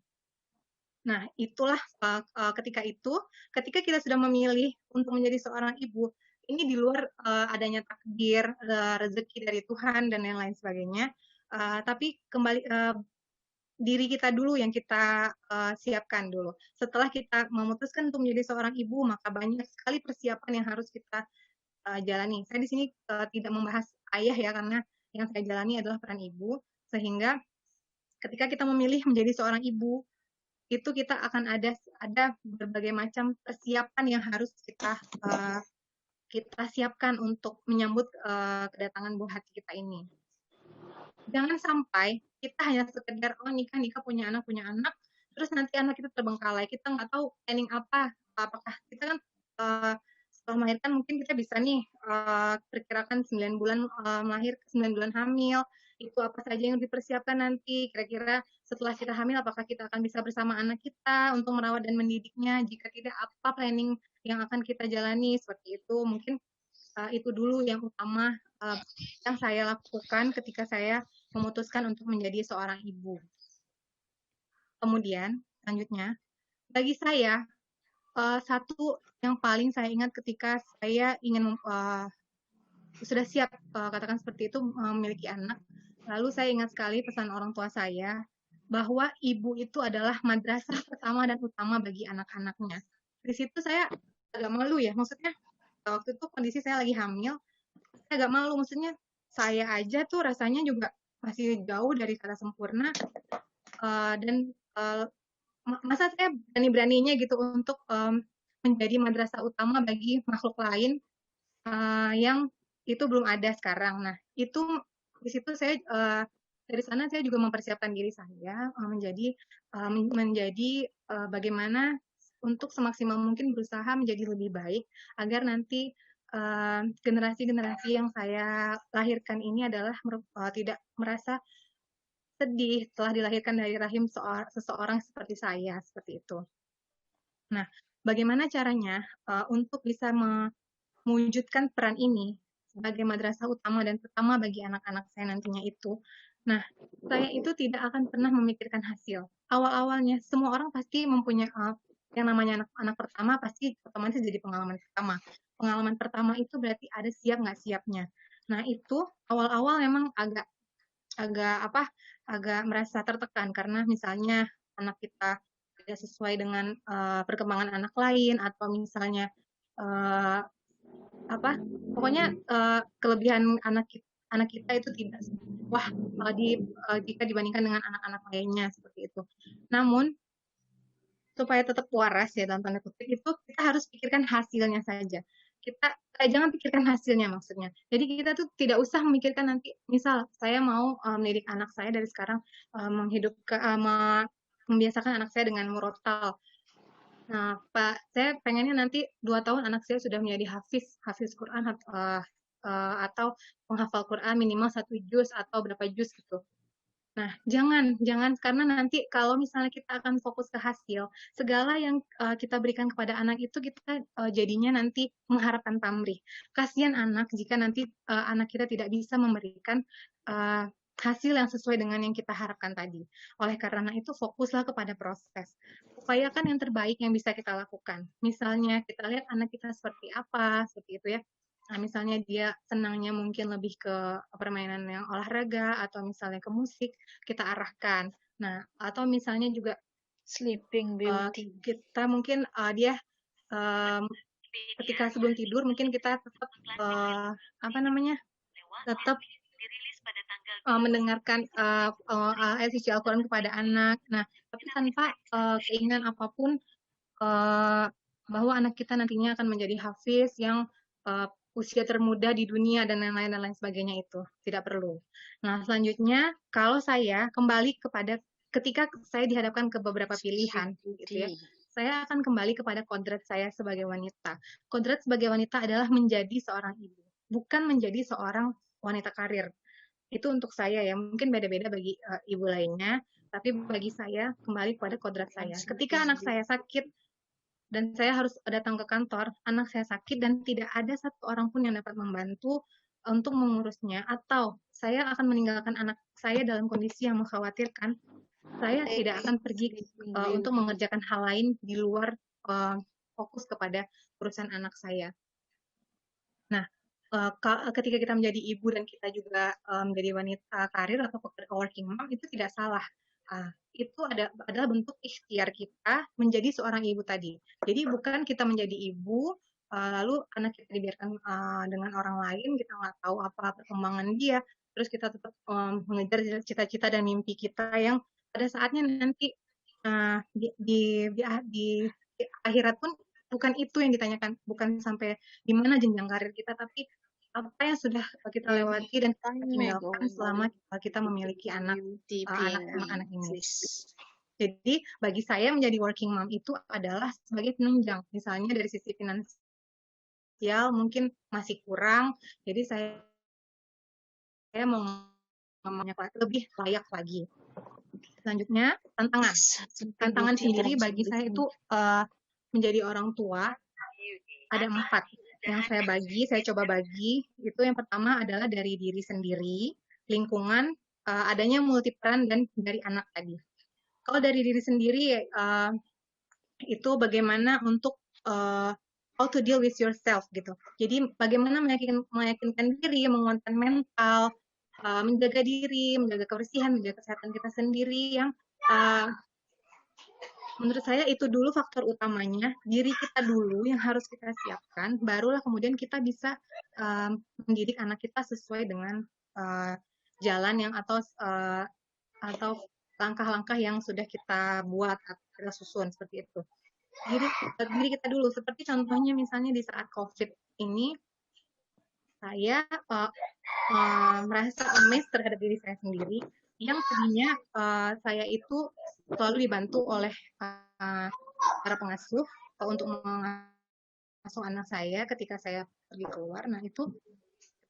Nah, itulah ketika kita sudah memilih untuk menjadi seorang ibu, ini di luar adanya takdir, rezeki dari Tuhan dan yang lain sebagainya, tapi kembali diri kita dulu yang kita siapkan dulu. Setelah kita memutuskan untuk menjadi seorang ibu, maka banyak sekali persiapan yang harus kita jalani. Saya di sini tidak membahas ayah ya, karena yang saya jalani adalah peran ibu, sehingga ketika kita memilih menjadi seorang ibu, itu kita akan ada berbagai macam persiapan yang harus kita siapkan untuk menyambut kedatangan buah hati kita ini. Jangan sampai kita hanya sekedar nikah punya anak, terus nanti anak kita terbengkalai, kita nggak tahu planning apakah kita kan setelah melahirkan mungkin kita bisa nih perkirakan 9 bulan melahir, 9 bulan hamil, itu apa saja yang dipersiapkan nanti, kira-kira setelah kita hamil apakah kita akan bisa bersama anak kita untuk merawat dan mendidiknya, jika tidak apa planning yang akan kita jalani, seperti itu. Mungkin itu dulu yang utama yang saya lakukan ketika saya memutuskan untuk menjadi seorang ibu. Kemudian selanjutnya, bagi saya satu yang paling saya ingat ketika saya ingin sudah siap katakan seperti itu memiliki anak, lalu saya ingat sekali pesan orang tua saya bahwa ibu itu adalah madrasah pertama dan utama bagi anak-anaknya. Di situ saya agak malu ya, maksudnya waktu itu kondisi saya lagi hamil, saya agak malu, maksudnya saya aja tuh rasanya juga masih jauh dari kata sempurna, dan masa saya berani-beraninya gitu untuk menjadi madrasah utama bagi makhluk lain yang itu belum ada sekarang. Nah, itu di situ saya dari sana saya juga mempersiapkan diri saya menjadi bagaimana untuk semaksimal mungkin berusaha menjadi lebih baik agar nanti generasi-generasi yang saya lahirkan ini adalah tidak merasa sedih telah dilahirkan dari rahim seseorang seperti saya, seperti itu. Nah, bagaimana caranya untuk bisa mewujudkan peran ini sebagai madrasah utama dan pertama bagi anak-anak saya nantinya itu. Nah, saya itu tidak akan pernah memikirkan hasil. Awal-awalnya semua orang pasti mempunyai yang namanya anak pertama pasti otomatis jadi pengalaman pertama. Pengalaman pertama itu berarti ada siap nggak siapnya. Nah, itu awal-awal memang agak merasa tertekan karena misalnya anak kita tidak sesuai dengan perkembangan anak lain atau misalnya pokoknya kelebihan anak kita itu tidak jika dibandingkan dengan anak-anak lainnya seperti itu. Namun supaya tetap waras ya dalam tanda kutip itu kita harus pikirkan hasilnya saja. Kita jangan pikirkan hasilnya maksudnya. Jadi kita tuh tidak usah memikirkan nanti misal saya mau mendidik anak saya dari sekarang membiasakan anak saya dengan murotal. Nah, Pak, saya pengennya nanti 2 tahun anak saya sudah menjadi hafiz Quran atau penghafal Quran minimal 1 juz atau berapa juz gitu. Nah, jangan karena nanti kalau misalnya kita akan fokus ke hasil, segala yang kita berikan kepada anak itu kita jadinya nanti mengharapkan pamrih. Kasihan anak jika nanti anak kita tidak bisa memberikan hasil yang sesuai dengan yang kita harapkan tadi. Oleh karena itu fokuslah kepada proses. Upayakan yang terbaik yang bisa kita lakukan. Misalnya kita lihat anak kita seperti apa, seperti itu ya. Nah, misalnya dia senangnya mungkin lebih ke permainan yang olahraga atau misalnya ke musik, kita arahkan. Nah, atau misalnya juga Sleeping Beauty. kita mungkin dia ketika sebelum tidur mungkin kita tetap tetap mendengarkan ayat suci Al-Quran kepada anak. Nah, tapi tanpa keinginan apapun bahwa anak kita nantinya akan menjadi hafiz yang usia termuda di dunia dan lain-lain sebagainya itu tidak perlu. Nah, selanjutnya kalau saya kembali kepada ketika saya dihadapkan ke beberapa pilihan gitu ya, saya akan kembali kepada kodrat saya sebagai wanita. Kodrat sebagai wanita adalah menjadi seorang ibu, bukan menjadi seorang wanita karir. Itu untuk saya ya, mungkin beda-beda bagi ibu lainnya, tapi bagi saya kembali kepada kodrat saya. Ketika anak saya sakit dan saya harus datang ke kantor, anak saya sakit dan tidak ada satu orang pun yang dapat membantu untuk mengurusnya, atau saya akan meninggalkan anak saya dalam kondisi yang mengkhawatirkan, saya tidak akan pergi untuk mengerjakan hal lain di luar fokus kepada urusan anak saya. Nah, ketika kita menjadi ibu dan kita juga menjadi wanita karir atau working mom itu tidak salah. Itu adalah bentuk ikhtiar kita menjadi seorang ibu tadi. Jadi bukan kita menjadi ibu lalu anak kita dibiarkan dengan orang lain, kita nggak tahu apa perkembangan dia, terus kita tetap mengejar cita-cita dan mimpi kita yang pada saatnya nanti di akhirat pun bukan itu yang ditanyakan, bukan sampai di mana jenjang karir kita, tapi apa yang sudah kita lewati dan kita tinggalkan selama kita memiliki anak-anak ini. Jadi bagi saya menjadi working mom itu adalah sebagai penunjang. Misalnya dari sisi finansial mungkin masih kurang, jadi saya mau lebih layak lagi. Selanjutnya tantangan sendiri bagi saya itu menjadi orang tua ada 4 yang saya coba bagi. Itu yang pertama adalah dari diri sendiri, lingkungan, adanya multiperan dan dari anak tadi. Kalau dari diri sendiri itu bagaimana untuk how to deal with yourself gitu. Jadi bagaimana meyakinkan diri, menguatkan mental, menjaga diri, menjaga kebersihan, menjaga kesehatan kita sendiri yang menurut saya itu dulu faktor utamanya, diri kita dulu yang harus kita siapkan, barulah kemudian kita bisa mendidik anak kita sesuai dengan jalan yang atau langkah-langkah yang sudah kita buat atau kita susun seperti itu. Diri kita dulu, seperti contohnya misalnya di saat COVID ini, saya merasa amazed terhadap diri saya sendiri yang tadinya saya itu selalu dibantu oleh para pengasuh untuk mengasuh anak saya ketika saya pergi keluar. Nah itu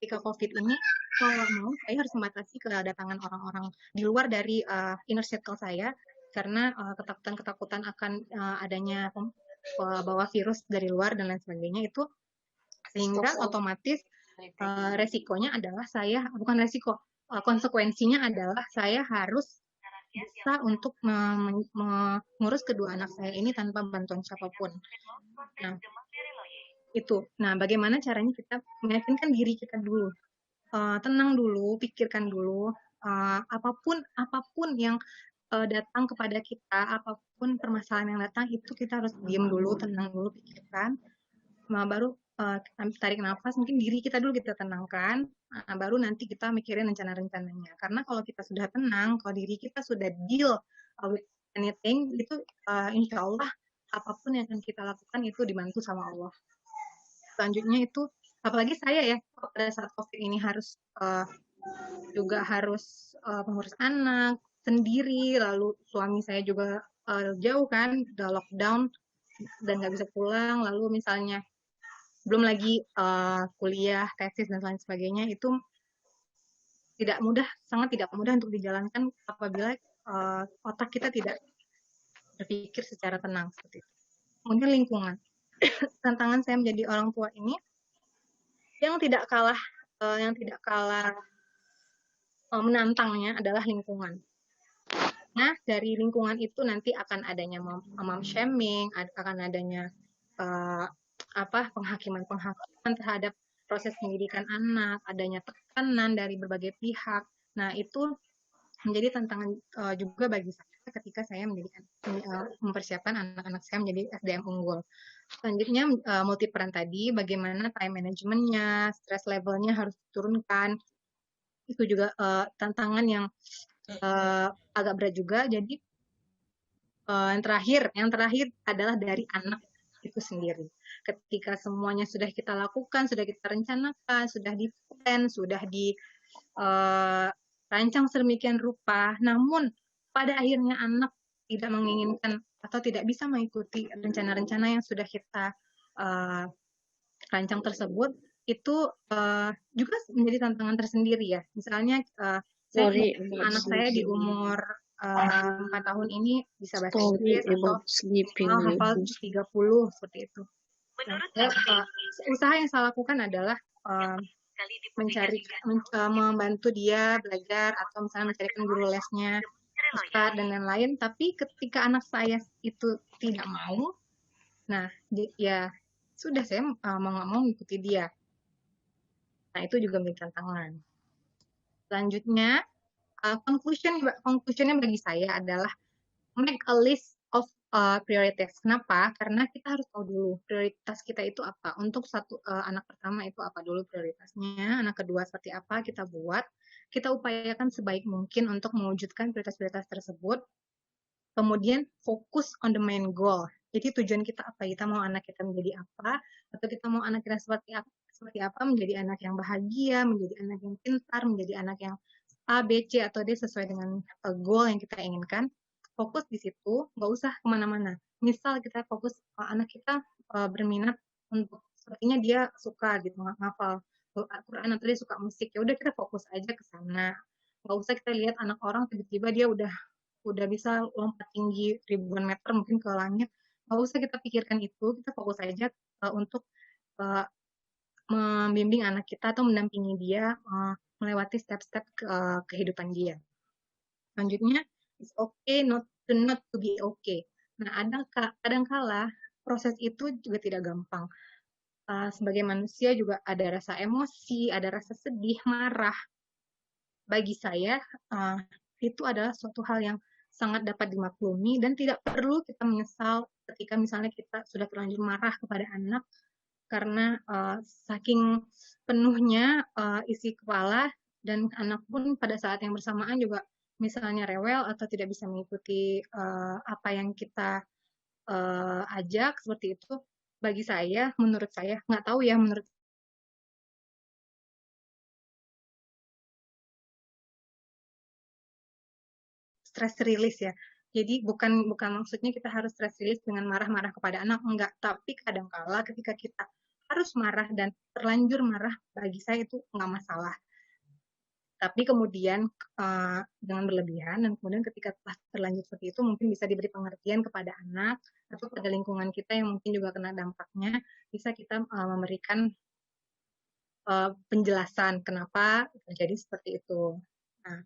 ketika COVID ini mau nggak mau saya harus membatasi kedatangan orang-orang di luar dari inner circle saya karena ketakutan-ketakutan akan adanya bawa virus dari luar dan lain sebagainya itu, sehingga otomatis resikonya adalah konsekuensinya adalah saya harus bisa untuk mengurus kedua anak saya ini tanpa bantuan siapapun. Nah, itu. Nah, bagaimana caranya kita meyakinkan diri kita dulu, tenang dulu, pikirkan dulu, apapun yang datang kepada kita, apapun permasalahan yang datang itu kita harus diam dulu, tenang dulu, pikirkan. Nah, baru kita tarik nafas, mungkin diri kita dulu kita tenangkan, baru nanti kita mikirin rencana-rencananya. Karena kalau kita sudah tenang, kalau diri kita sudah deal with anything, itu insya Allah apapun yang akan kita lakukan itu dibantu sama Allah. Selanjutnya itu, apalagi saya ya, pada saat COVID ini harus juga harus mengurus anak sendiri, lalu suami saya juga jauh kan, udah lockdown dan nggak bisa pulang, lalu misalnya belum lagi kuliah, tesis dan lain sebagainya, itu tidak mudah, sangat tidak mudah untuk dijalankan apabila otak kita tidak berpikir secara tenang seperti itu. Kemudian lingkungan. Tantangan saya menjadi orang tua ini yang tidak kalah menantangnya adalah lingkungan. Nah, dari lingkungan itu nanti akan adanya mom shaming, akan adanya penghakiman terhadap proses pendidikan anak, adanya tekanan dari berbagai pihak. Nah, itu menjadi tantangan juga bagi saya ketika saya mempersiapkan anak-anak saya menjadi SDM unggul. Selanjutnya multi peran tadi, bagaimana time manajemennya, stress levelnya harus diturunkan. Itu juga tantangan yang agak berat juga. Jadi yang terakhir adalah dari anak itu sendiri. Ketika semuanya sudah kita lakukan, sudah kita rencanakan, sudah di-plan, sudah dirancang sedemikian rupa, namun pada akhirnya anak tidak menginginkan atau tidak bisa mengikuti rencana-rencana yang sudah kita rancang tersebut, itu juga menjadi tantangan tersendiri ya. Misalnya anak saya di umur 4 tahun ini bisa bahasa Inggris atau hafal 30 seperti itu. Nah, usaha yang saya lakukan adalah membantu dia belajar atau misalnya mencarikan guru lesnya, ustadz dan lain-lain. Tapi ketika anak saya itu tidak mau, nah ya sudah saya mau nggak mau mengikuti dia. Nah itu juga menjadi tantangan. Selanjutnya conclusionnya bagi saya adalah make a list of priorities. Kenapa? Karena kita harus tahu dulu prioritas kita itu apa. Untuk anak pertama itu apa dulu prioritasnya, anak kedua seperti apa kita buat. Kita upayakan sebaik mungkin untuk mewujudkan prioritas-prioritas tersebut. Kemudian fokus on the main goal. Jadi tujuan kita apa? Kita mau anak kita menjadi apa? Atau kita mau anak kita seperti apa? Menjadi anak yang bahagia, menjadi anak yang pintar, menjadi anak yang A, B, C, atau D sesuai dengan goal yang kita inginkan. Fokus di situ, nggak usah kemana-mana. Misal kita fokus anak kita berminat untuk sepertinya dia suka gitu ngafal Al-Quran atau dia suka musik, ya udah kita fokus aja ke sana. Nggak usah kita lihat anak orang tiba-tiba dia udah bisa lompat tinggi ribuan meter mungkin ke langit. Nggak usah kita pikirkan itu, kita fokus aja untuk membimbing anak kita atau mendampingi dia melewati step-step kehidupan dia. Selanjutnya, it's okay not to be okay. Nah, kadang-kala proses itu juga tidak gampang. Sebagai manusia juga ada rasa emosi, ada rasa sedih, marah. Bagi saya, itu adalah suatu hal yang sangat dapat dimaklumi dan tidak perlu kita menyesal ketika misalnya kita sudah terlanjur marah kepada anak karena saking penuhnya isi kepala, dan anak pun pada saat yang bersamaan juga misalnya rewel atau tidak bisa mengikuti apa yang kita ajak seperti itu. Bagi saya, menurut saya, nggak tahu ya menurut stress release ya. Jadi bukan maksudnya kita harus stress release dengan marah-marah kepada anak, enggak. Tapi kadangkala ketika kita harus marah dan terlanjur marah, bagi saya itu nggak masalah. Tapi kemudian dengan berlebihan dan kemudian ketika telah terlanjur seperti itu mungkin bisa diberi pengertian kepada anak atau pada lingkungan kita yang mungkin juga kena dampaknya, bisa kita memberikan penjelasan kenapa terjadi seperti itu. Nah,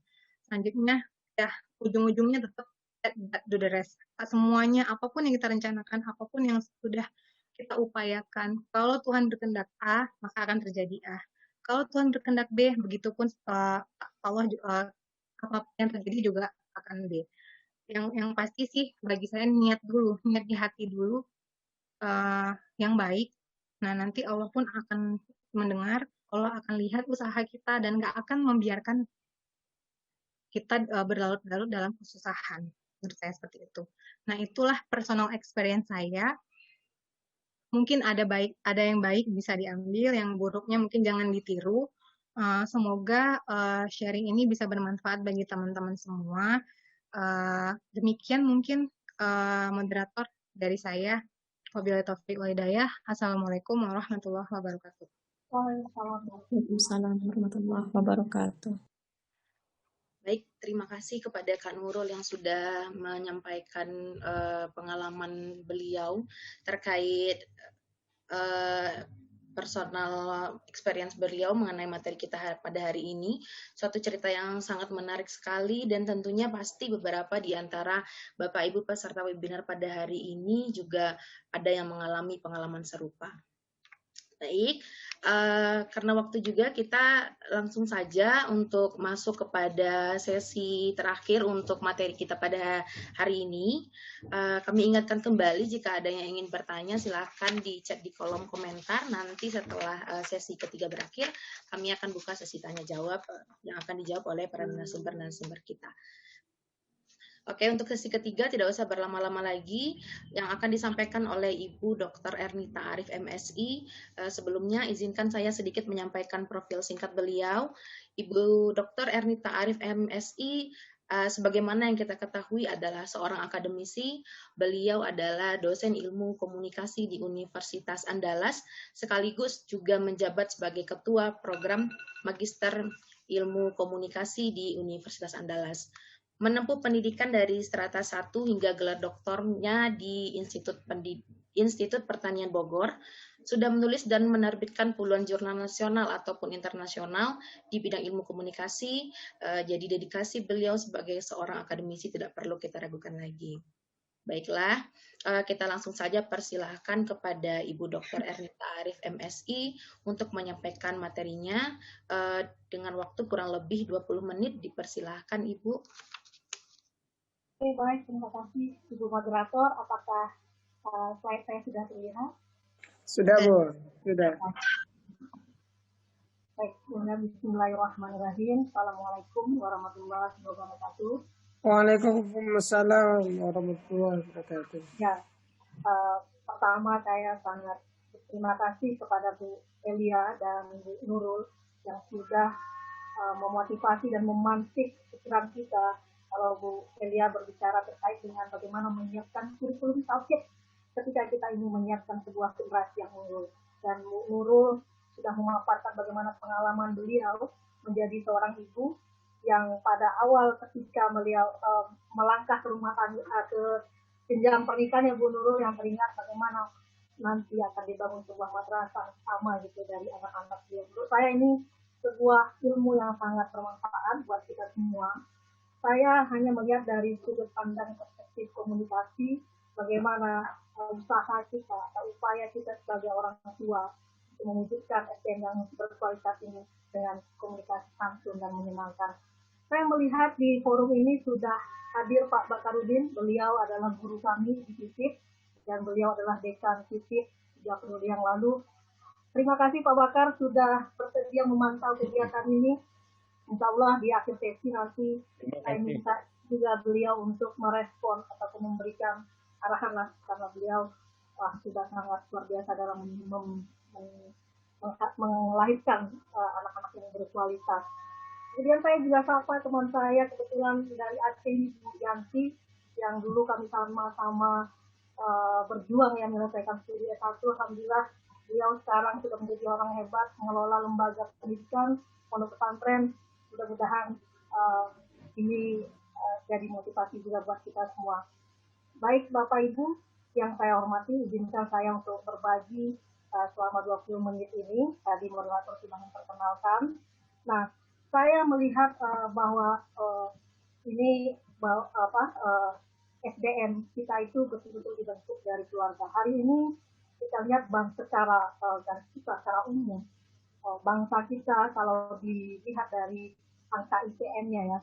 selanjutnya ya ujung-ujungnya tetap do the rest. Semuanya apapun yang kita rencanakan, apapun yang sudah kita upayakan, kalau Tuhan berkehendak A, maka akan terjadi A. Kalau Tuhan berkehendak B, begitupun Allah apapun yang terjadi juga akan B. Yang pasti sih bagi saya niat di hati dulu yang baik. Nah nanti Allah pun akan mendengar, Allah akan lihat usaha kita dan nggak akan membiarkan kita berlarut-larut dalam kesusahan. Menurut saya seperti itu. Nah itulah personal experience saya. Mungkin ada yang baik bisa diambil, yang buruknya mungkin jangan ditiru. Semoga sharing ini bisa bermanfaat bagi teman-teman semua. Demikian mungkin moderator dari saya. Wabillahi taufiq wal hidayah. Assalamualaikum warahmatullahi wabarakatuh. Waalaikumsalam warahmatullahi wabarakatuh. Baik, terima kasih kepada Kak Nurul yang sudah menyampaikan pengalaman beliau terkait personal experience beliau mengenai materi kita pada hari ini. Suatu cerita yang sangat menarik sekali dan tentunya pasti beberapa di antara Bapak Ibu peserta webinar pada hari ini juga ada yang mengalami pengalaman serupa. Baik, karena waktu juga kita langsung saja untuk masuk kepada sesi terakhir untuk materi kita pada hari ini. Kami ingatkan kembali jika ada yang ingin bertanya silakan di chat di kolom komentar. Nanti setelah sesi ketiga berakhir, kami akan buka sesi tanya jawab yang akan dijawab oleh para narasumber kita. Oke, untuk sesi ketiga tidak usah berlama-lama lagi, yang akan disampaikan oleh Ibu Dr. Ernita Arif MSI. Sebelumnya izinkan saya sedikit menyampaikan profil singkat beliau. Ibu Dr. Ernita Arif MSI, sebagaimana yang kita ketahui adalah seorang akademisi. Beliau adalah dosen ilmu komunikasi di Universitas Andalas, sekaligus juga menjabat sebagai ketua program Magister Ilmu Komunikasi di Universitas Andalas. Menempuh pendidikan dari strata 1 hingga gelar doktornya di Institut Pertanian Bogor, sudah menulis dan menerbitkan puluhan jurnal nasional ataupun internasional di bidang ilmu komunikasi. Jadi dedikasi beliau sebagai seorang akademisi tidak perlu kita ragukan lagi. Baiklah, kita langsung saja persilahkan kepada Ibu Dr. Ernita Arif MSI untuk menyampaikan materinya dengan waktu kurang lebih 20 menit. Dipersilahkan Ibu. Oke, baik, terima kasih Ibu Moderator. Apakah slide saya sudah terlihat? Sudah, Bu. Sudah. Baik, bismillahirrahmanirrahim. Assalamualaikum warahmatullahi wabarakatuh. Waalaikumsalam warahmatullahi wabarakatuh. Ya, pertama saya sangat berterima kasih kepada Bu Elia dan Bu Nurul yang sudah memotivasi dan memantik pikiran kita. Kalau Bu Elia berbicara terkait dengan bagaimana menyiapkan kurikulum tauhid ketika kita ingin menyiapkan sebuah generasi yang unggul. Dan Bu Nurul sudah memaparkan bagaimana pengalaman beliau menjadi seorang ibu yang pada awal ketika beliau melangkah ke rumah tangga ke jenjang pernikahan ya Bu Nurul, yang teringat bagaimana nanti akan dibangun sebuah madrasah sama gitu dari anak-anak beliau. Menurut saya ini sebuah ilmu yang sangat bermanfaat buat kita semua. Saya hanya melihat dari sudut pandang perspektif komunikasi, bagaimana usaha kita atau upaya kita sebagai orang tua untuk mewujudkan SDM yang berkualitas ini dengan komunikasi santun dan menyenangkan. Saya melihat di forum ini sudah hadir Pak Bakarudin. Beliau adalah guru kami di FISIP dan beliau adalah dekan FISIP 3 periode yang lalu. Terima kasih Pak Bakar sudah bersedia memantau kegiatan ini. Insya Allah di akhir sesi nanti saya minta juga beliau untuk merespon atau memberikan arahan karena beliau sudah sangat luar biasa dalam melahirkan anak-anak yang berkualitas. Kemudian saya juga sapa teman saya kebetulan dari Aceh, Bu Yanti, yang dulu kami sama-sama berjuang yang menyelesaikan studi S1. Alhamdulillah beliau sekarang sudah menjadi orang hebat mengelola lembaga pendidikan pondok pesantren. Mudah-mudahan ini jadi motivasi juga buat kita semua. Baik Bapak Ibu yang saya hormati, izinkan saya untuk berbagi selama 20 menit ini. Tadi moderator sudah memperkenalkan. Nah, saya melihat bahwa ini SDM kita itu betul-betul dibentuk dari keluarga. Hari ini kita lihat secara garis besar, secara umum, bangsa kita kalau dilihat dari angka IPM-nya ya,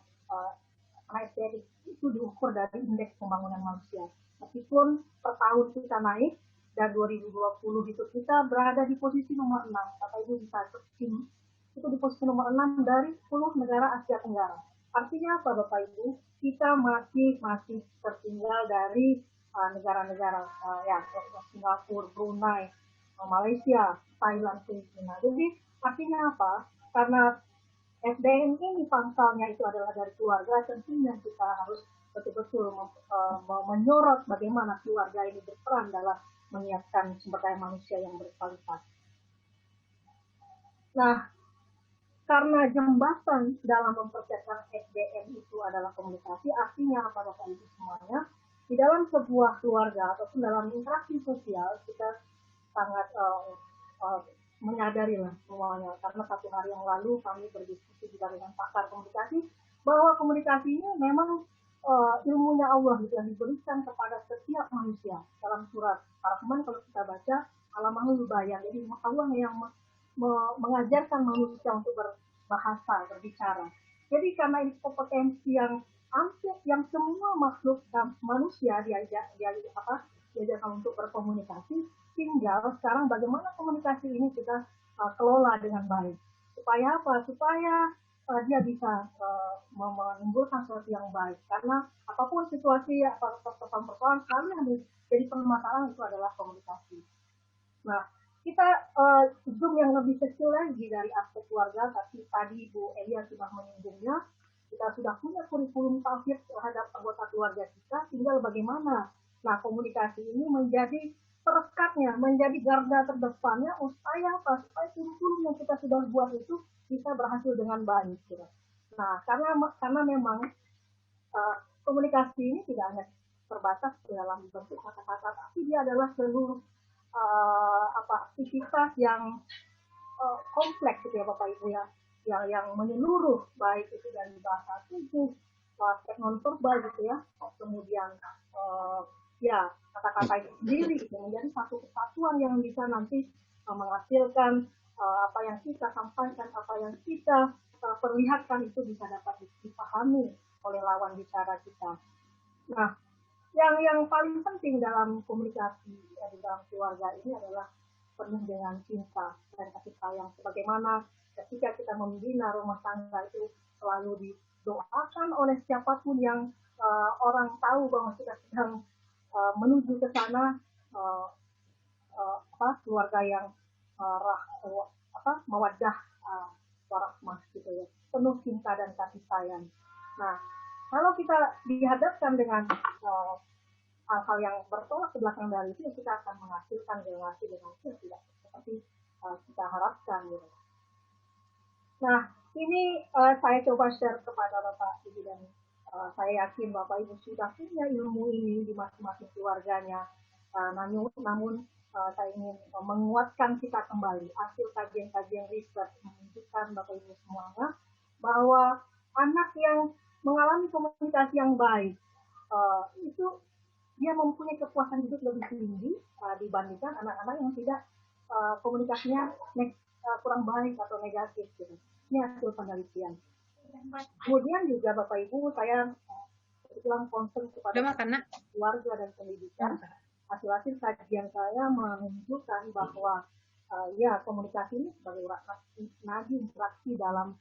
SDM itu diukur dari indeks pembangunan manusia. Meskipun per tahun kita naik, dan 2020 itu kita berada di posisi nomor 6. Bapak Ibu bisa searching, itu di posisi nomor 6 dari 10 negara Asia Tenggara. Artinya apa Bapak Ibu? Kita masih tertinggal dari negara-negara ya, Singapura, Brunei, Malaysia, Thailand, Filipina. Jadi artinya apa? Karena SDM ini pangkalnya itu adalah dari keluarga, tentunya kita harus betul-betul menyorot bagaimana keluarga ini berperan dalam menyiapkan sumber daya manusia yang berkualitas. Nah, karena jembatan dalam mempersiapkan SDM itu adalah komunikasi, artinya apa Bapak Ibu semuanya, di dalam sebuah keluarga ataupun dalam interaksi sosial kita sangat menyadari lah semuanya, karena satu hari yang lalu kami berdiskusi juga dengan pakar komunikasi bahwa komunikasi ini memang ilmunya Allah yang diberikan kepada setiap manusia. Dalam surat Ar-Rahman kalau kita baca alamahul bayan, jadi Allah yang mengajarkan manusia untuk berbahasa, berbicara. Jadi karena ini kompetensi yang hampir yang semua makhluk dan manusia diajarkan untuk berkomunikasi, tinggal sekarang bagaimana komunikasi ini kita kelola dengan baik. Supaya apa? Supaya dia bisa menimbulkan sesuatu yang baik. Karena apapun situasi atau persoalan selalu yang jadi permasalahan itu adalah komunikasi. Nah, kita zoom yang lebih kecil lagi dari aspek keluarga, tapi tadi Bu Elia sudah menyinggungnya. Kita sudah punya kurikulum tauhid terhadap anggota keluarga kita, tinggal bagaimana. Nah, komunikasi ini menjadi perekatnya, menjadi garda terdepannya supaya kurikulum yang kita sudah buat itu bisa berhasil dengan baik. Gitu. Nah, karena memang komunikasi ini tidak hanya terbatas dalam bentuk kata-kata, tapi dia adalah seluruh aktivitas yang kompleks gitu ya Bapak Ibu ya, yang menyeluruh, baik itu dari bahasa tubuh, aspek non-verbal gitu ya, kemudian ya kata-kata itu sendiri gitu, menjadi satu kesatuan yang bisa nanti menghasilkan apa yang kita sampaikan, apa yang kita perlihatkan itu bisa dapat dipahami oleh lawan bicara kita. Nah, yang paling penting dalam komunikasi di dalam keluarga ini adalah penuh dengan cinta dan kasih sayang. Sebagaimana ketika kita membina rumah tangga itu selalu didoakan oleh siapapun yang orang tahu bahwa kita sedang menuju ke sana, keluarga yang mawaddah warahmah gitu ya, penuh cinta dan kasih sayang. Nah, kalau kita dihadapkan dengan hal-hal yang bertolak ke belakang dari itu, kita akan menghasilkan relasi dengan yang tidak seperti kita harapkan. Gitu. Nah, ini saya coba share kepada Bapak Ibu dan saya yakin Bapak Ibu sudah punya ilmu ini di masing-masing keluarganya. Namun saya ingin menguatkan kita kembali. Hasil kajian-kajian riset menunjukkan Bapak Ibu semuanya bahwa anak yang mengalami komunikasi yang baik itu dia mempunyai kepuasan hidup lebih tinggi dibandingkan anak-anak yang tidak komunikasinya kurang baik atau negatif gitu. Ini hasil penelitian. Kemudian juga Bapak Ibu, saya kebetulan concern kepada keluarga dan pendidikan. Hasil-hasil kajian saya menunjukkan bahwa ya komunikasi ini sebagai nadi interaksi dalam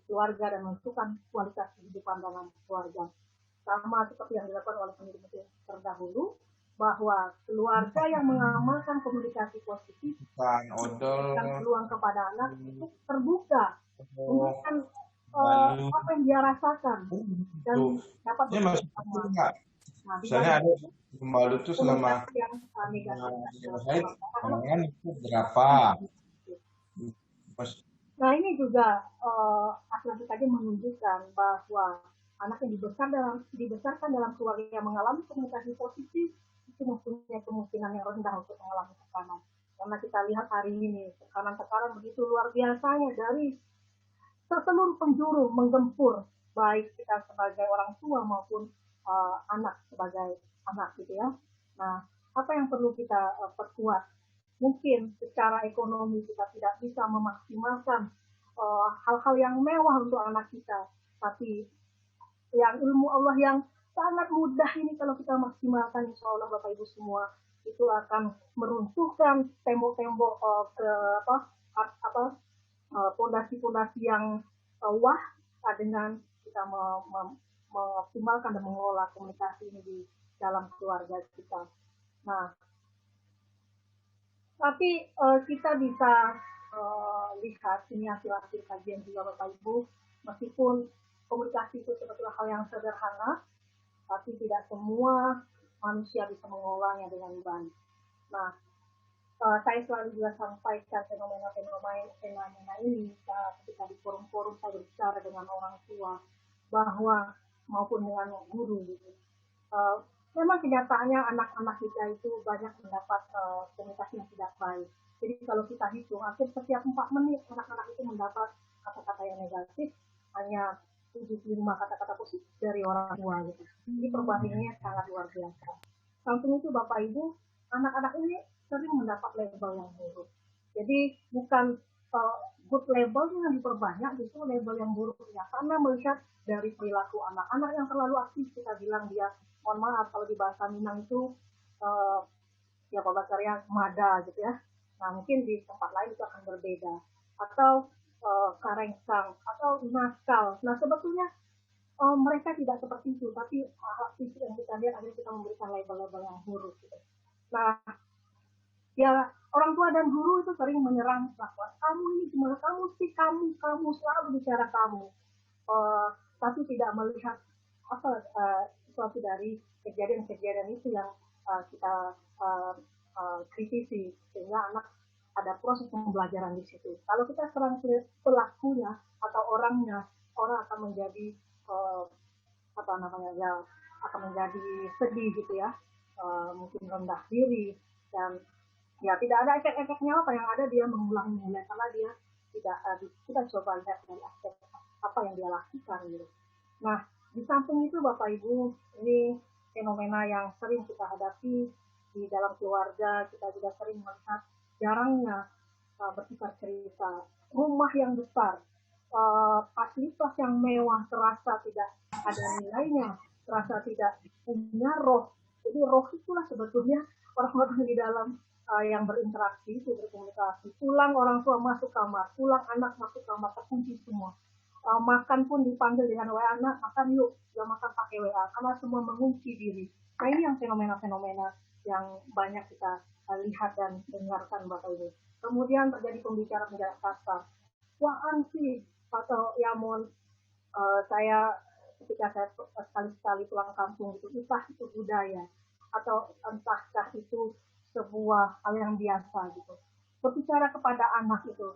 keluarga dan menentukan kualitas kehidupan dalam keluarga. Sama seperti yang dilakukan oleh peneliti terdahulu, bahwa keluarga yang mengamalkan komunikasi positif dan peluang kepada anak itu terbuka, memberikan dia rasakan dan Tuh, dapat ini masuk bekerjasama. akal nggak? Nah, di Misalnya balik ada pembalut itu selama komunikasi yang negatif haid, kandungan itu berapa? Mas, Nah, ini juga asuransi tadi menunjukkan bahwa anak yang dibesarkan dalam keluarga yang mengalami komunikasi positif itu mempunyai kemungkinan yang rendah untuk mengalami tekanan. Karena kita lihat hari ini tekanan-tekanan begitu luar biasanya dari seluruh penjuru menggempur baik kita sebagai orang tua maupun anak sebagai anak gitu ya. Nah, apa yang perlu kita perkuat? Mungkin secara ekonomi kita tidak bisa memaksimalkan hal-hal yang mewah untuk anak kita, tapi yang ilmu Allah yang sangat mudah ini kalau kita maksimalkan, insya Allah Bapak Ibu semua itu akan meruntuhkan tembok-tembok pondasi-pondasi yang wah dengan kita mengoptimalkan dan mengelola komunikasi ini di dalam keluarga kita. Nah, tapi kita bisa lihat ini hasil-hasil kajian juga Bapak Ibu, meskipun komunikasi itu sebetulnya hal yang sederhana, tapi tidak semua manusia bisa mengolahnya dengan baik. Nah, saya selalu juga sampaikan fenomena ini ketika di forum-forum saya berbicara dengan orang tua bahwa maupun dengan guru gitu. Memang kenyataannya anak-anak kita itu banyak mendapat komunikasi yang tidak baik. Jadi kalau kita hitung, hampir setiap 4 menit anak-anak itu mendapat kata-kata yang negatif, hanya 75 kata-kata positif dari orang tua gitu. Jadi perbandingannya sangat luar biasa. Samping itu Bapak Ibu, anak-anak ini sering mendapat label yang buruk. Jadi bukan good label yang diperbanyak, justru label yang buruknya. Karena melihat dari perilaku anak-anak yang terlalu aktif, kita bilang dia, mohon maaf kalau di bahasa Minang itu ya Pak Bakarya mada gitu ya. Nah mungkin di tempat lain itu akan berbeda. Atau karengsang atau nakal. Nah sebetulnya mereka tidak seperti itu, tapi aktif yang kita lihat akhirnya kita memberikan label-label yang buruk. Gitu. Nah ya orang tua dan guru itu sering menyerang bahwa kamu ini gimana, kamu sih kamu selalu bicara kamu, tapi tidak melihat apa sesuatu dari kejadian-kejadian itu yang kita kritisi sehingga anak ada proses pembelajaran di situ. Kalau kita serang pelakunya atau orangnya, orang akan menjadi akan menjadi sedih gitu ya, mungkin rendah diri dan ya tidak ada efek-efeknya apa yang ada dia mengulang-ulang karena dia tidak kita coba lihat dari aspek apa yang dia lakukan gitu. Nah di samping itu Bapak Ibu, ini fenomena yang sering kita hadapi di dalam keluarga. Kita juga sering melihat jarangnya bertukar cerita, rumah yang besar, fasilitas yang mewah terasa tidak ada nilainya, terasa tidak punya roh. Jadi roh itulah sebetulnya orang-orang di dalam yang berinteraksi itu berkomunikasi. Pulang orang tua masuk kamar, pulang anak masuk kamar, terkunci semua. Makan pun dipanggil dengan WA, anak makan yuk, dia makan pakai WA karena semua mengunci diri. Nah ini yang fenomena-fenomena yang banyak kita lihat dan dengarkan Bapak Ibu. Kemudian terjadi pembicaraan kasar. Wah ansi atau ya mohon saya ketika saya sekali-sekali pulang kampung itu entah itu budaya atau entahkah itu sebuah hal yang biasa gitu. Berbicara kepada anak itu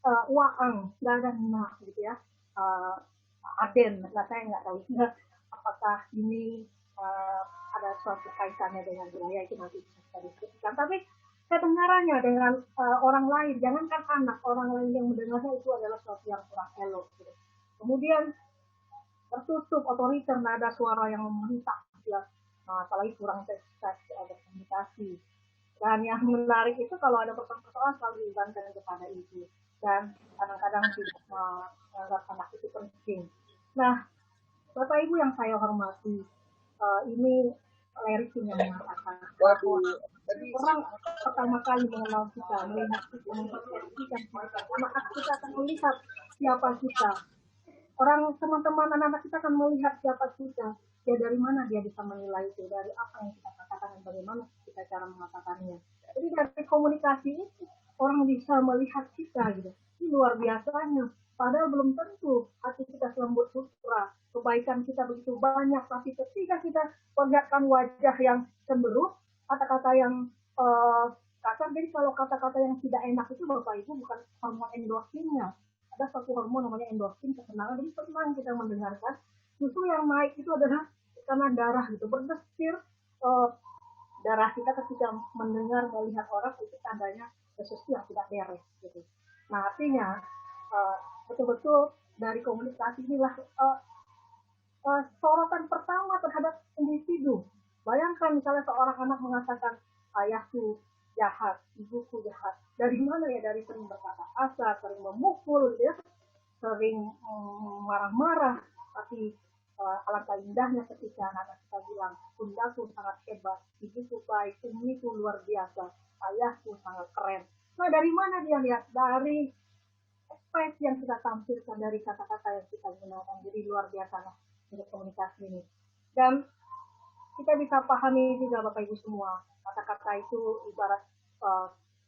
waang, nggak ada nak gitu ya. Aden, nah saya nggak tahu apakah ini ada suatu kaitannya dengan budaya itu nanti bisa diskusikan. Tapi kedengarannya dengan orang lain, jangankan anak, orang lain yang mendengarnya itu adalah suatu yang kurang elok. Gitu. Kemudian tertutup, otoriter, nada suara yang memerintah, ya. Apalagi kurang komunikasi. Dan yang menarik itu kalau ada persoalan selalu dibebankan kepada ibu. Dan kadang-kadang tidak menganggap anak itu penting. Nah, Bapak Ibu yang saya hormati, ini Larry yang mengatakan bahwa orang pertama kali mengenal kita, melihat kita, mempersepsikan kita, anak-anak kita akan melihat siapa kita. Orang teman-teman anak-anak kita akan melihat siapa kita. Ya dari mana dia bisa menilai itu, dari apa yang kita katakan dan bagaimana kita cara mengatakannya. Jadi dari komunikasi itu orang bisa melihat kita gitu. Ini luar biasanya. Padahal belum tentu hati kita selembut sutra, kebaikan kita begitu banyak, tapi ketika kita perlihatkan wajah yang cemberut, kata-kata yang kasar. Jadi kalau kata-kata yang tidak enak itu Bapak Ibu bukan hormon endorfinnya. Ada satu hormon namanya endorfin, kesenangan, jadi senang kita mendengarkan. Justru yang naik itu adalah tekanan darah gitu, berdesir darah kita ketika mendengar melihat orang itu tandanya sesuatu yang tidak beres gitu. Nah artinya betul-betul dari komunikasi inilah sorotan pertama terhadap individu. Bayangkan misalnya seorang anak mengatakan ayahku jahat, ibuku jahat. Dari mana ya? Dari sering berkata kasar, sering memukul, gitu ya, sering marah-marah. Tapi alangkah indahnya ketika anak-anak kita bilang, bundaku sangat hebat, ibuku baik, umiku luar biasa, ayahku sangat keren. Nah dari mana dia lihat? Dari ekspresi yang kita tampilkan, dari kata-kata yang kita gunakan. Jadi luar biasa lah untuk komunikasi ini. Dan kita bisa pahami juga Bapak Ibu semua, kata-kata itu ibarat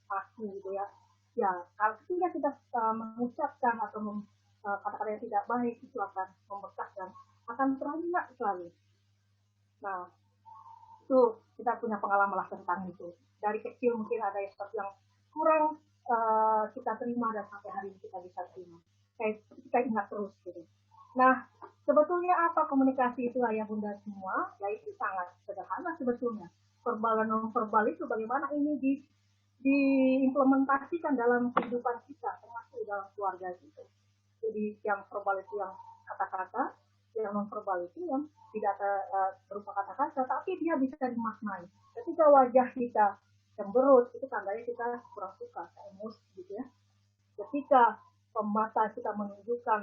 aki gitu ya. Ya, kalau ketika kita mengucapkan atau kata-kata yang tidak baik itu akan membekas dan akan teringat selalu. Nah, itu kita punya pengalaman lah tentang itu. Dari kecil mungkin ada sesuatu yang kurang kita terima dan sampai hari ini kita bisa terima. Kita ingat terus gitu. Nah, sebetulnya apa komunikasi itu ayah bunda semua? Ya itu sangat sederhana sebetulnya. Verbal dan non-verbal itu bagaimana ini diimplementasikan dalam kehidupan kita, termasuk dalam keluarga kita. Jadi yang verbal itu yang kata-kata, yang non-verbal itu yang tidak berupa kata-kata, tapi dia bisa dimaknai. Ketika wajah kita cemberut, itu tandanya kita kurang suka, emosi gitu ya. Ketika mata kita menunjukkan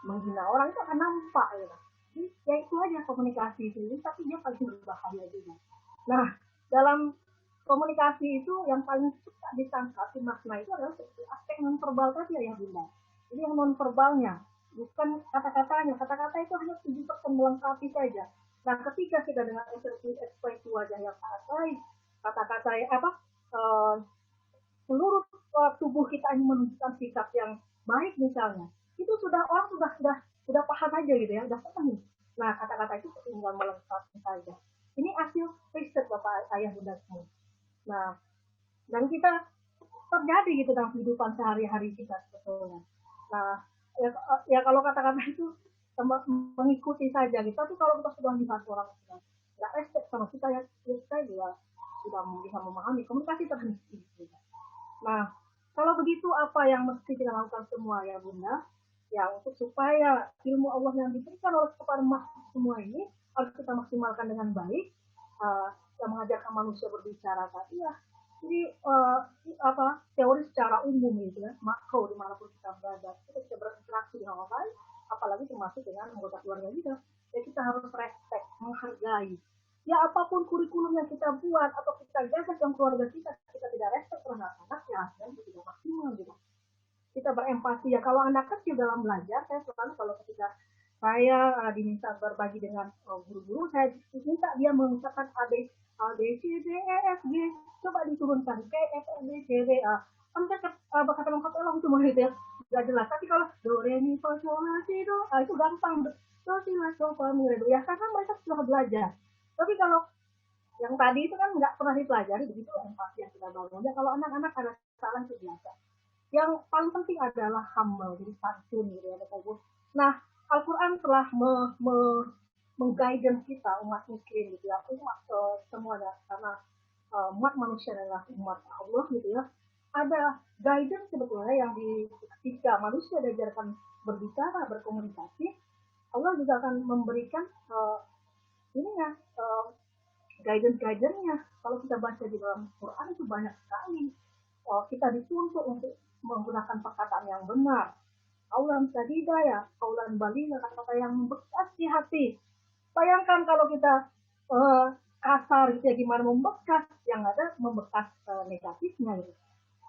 menghina orang itu akan nampak ya. Jadi ya itu aja komunikasi itu, tapi dia paling berbahaya juga. Nah, dalam komunikasi itu yang paling suka ditangkap di makna itu adalah aspek non-verbal tadi ya Bunda. Jadi yang non-verbalnya, bukan kata-katanya. Kata-kata itu hanya 7% melengkapi saja. Nah, ketika kita dengan ekspresi wajah yang sangat baik, kata-kata yang seluruh tubuh kita ini menunjukkan sikap yang baik misalnya, itu orang sudah paham aja gitu ya, udah paham. Nah, kata-kata itu tinggal melengkapi saja. Ini hasil riset Bapak Ayah Bunda semua. Nah, dan kita terjadi gitu dalam kehidupan sehari-hari kita sebetulnya. Nah, ya kalau kata-kata itu mengikuti saja gitu. Tapi kalau kita sudah lihat orang sudah nggak respect sama kita ya kita juga sudah bisa memahami komunikasi terhenti. Gitu. Nah, kalau begitu apa yang mesti kita lakukan semua ya Bunda? Ya untuk supaya ilmu Allah yang diberikan oleh kepada makhluk semua ini harus kita maksimalkan dengan baik. Yang mengajarkan manusia berbicara tadi ya. Jadi teori secara umum gitu ya, makro dimanapun kita berada, kita bisa berinteraksi dengan orang lain, apalagi termasuk dengan anggota keluarga kita. Ya kita harus respect, menghargai. Ya apapun kurikulum yang kita buat atau kita gagas dalam keluarga kita tidak respect terhadap anak ya, dan itu tidak maksimal gitu. Kita berempati ya. Kalau anak kecil dalam belajar, saya selalu kalau ketika saya diminta berbagi dengan guru-guru, saya minta dia mengucapkan A, B, C, D, E, F, G. Coba diturunkan P, F, D, C, D, A. Kan saya bakal lengkap elang semua gitu ya. Gak jelas. Tapi kalau do, re, mi, fa, sol, la, si, do, itu gampang. Do, si, la, sol, fa, mi, re, do. Ya karena mereka sudah belajar. Tapi kalau yang tadi itu kan nggak pernah dipelajari, begitu empati yang kita bangun. Ya kalau anak-anak ada salah itu biasa. Yang paling penting adalah humble, jadi santun gitu ya Bapak Ibu. Nah, Al-Quran telah mengguidance kita umat muslim gitu ya, umat semua karena umat manusia adalah umat Allah gitu ya. Ada guidance sebetulnya yang ketika manusia diajarkan berbicara, berkomunikasi, Allah juga akan memberikan guidance-nya. Kalau kita baca di dalam Quran itu banyak sekali. Kita dituntut untuk menggunakan perkataan yang benar. Qaulan sadida ya, qaulan balina, kata-kata yang membekas di hati. Bayangkan kalau kita kasar gitu ya, gimana membekas, yang ada membekas negatifnya gitu.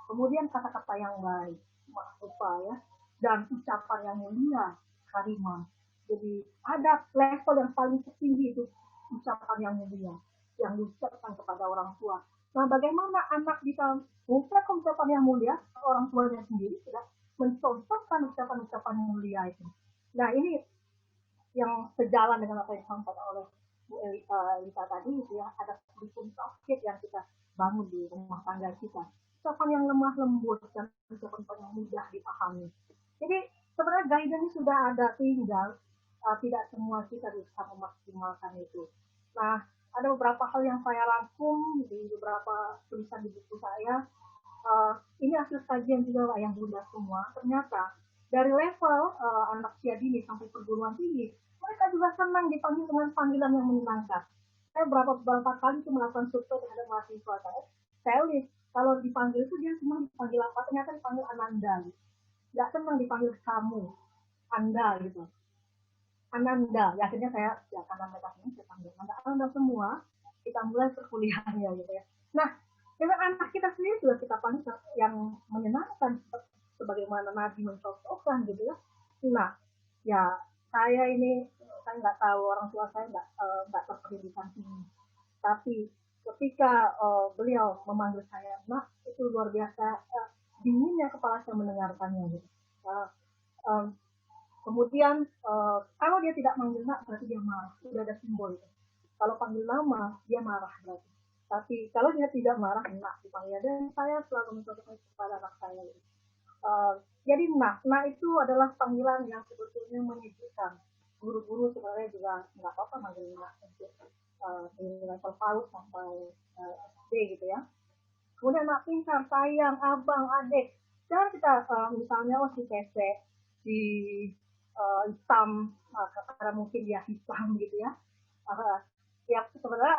Kemudian kata-kata yang baik, makrufa ya, dan ucapan yang mulia, karimah. Jadi ada level yang paling tertinggi itu ucapan yang mulia, yang diucapkan kepada orang tua. Nah, bagaimana anak bisa mengucapkan ucapan yang mulia ke orang tuanya sendiri? Tidak mencontohkan ucapan-ucapan yang mulia itu. Nah, ini yang sejalan dengan apa yang disampaikan oleh Bu Elisa tadi itu ya, ada hukum tauhid yang kita bangun di rumah tangga kita. Ucapan yang lemah lembut dan ucapan yang mudah dipahami. Jadi sebenarnya guidance sudah ada, tinggal tidak semua kita bisa memaksimalkan itu. Nah, ada beberapa hal yang saya rangkum di beberapa tulisan di buku saya. Ini hasil kajian juga Pak yang Bunda semua. Ternyata dari level anak usia dini sampai perguruan tinggi, mereka juga senang dipanggil dengan panggilan yang menyenangkan. Saya beberapa kali itu melakukan survei terhadap mahasiswa saya lihat kalau dipanggil itu dia senang dipanggil apa? Ternyata dipanggil Ananda. Nggak senang dipanggil kamu, Anda gitu. Ananda, ya akhirnya saya ya karena mereka ini saya panggil Anda semua, kita mulai perkuliahannya gitu ya. Nah, dengan anak kita sendiri juga kita panggil yang menyenangkan sebagaimana Nabi mencontohkan gitu ya. Nah, ya saya nggak tahu, orang tua saya nggak berpendidikan tinggi, tapi ketika beliau memanggil saya Nak, itu luar biasa dinginnya kepala saya mendengarkannya gitu. Kemudian kalau dia tidak manggil Nak berarti dia marah, sudah ada simbol itu. Kalau panggil nama dia marah berarti. Tapi kalau dia tidak marah, Nak dipanggil. Dan saya selalu mencontohkan kepada anak saya. Jadi Nak itu adalah panggilan yang sebetulnya menyejukkan. Guru-guru sebenarnya juga nggak apa-apa manggil Nak untuk di level PAUD sampai SD gitu ya. Kemudian Nak pintar, sayang, abang, adik. Jangan kita misalnya si Kese, si hitam, karena mungkin dia hitam gitu ya. Ya sebenarnya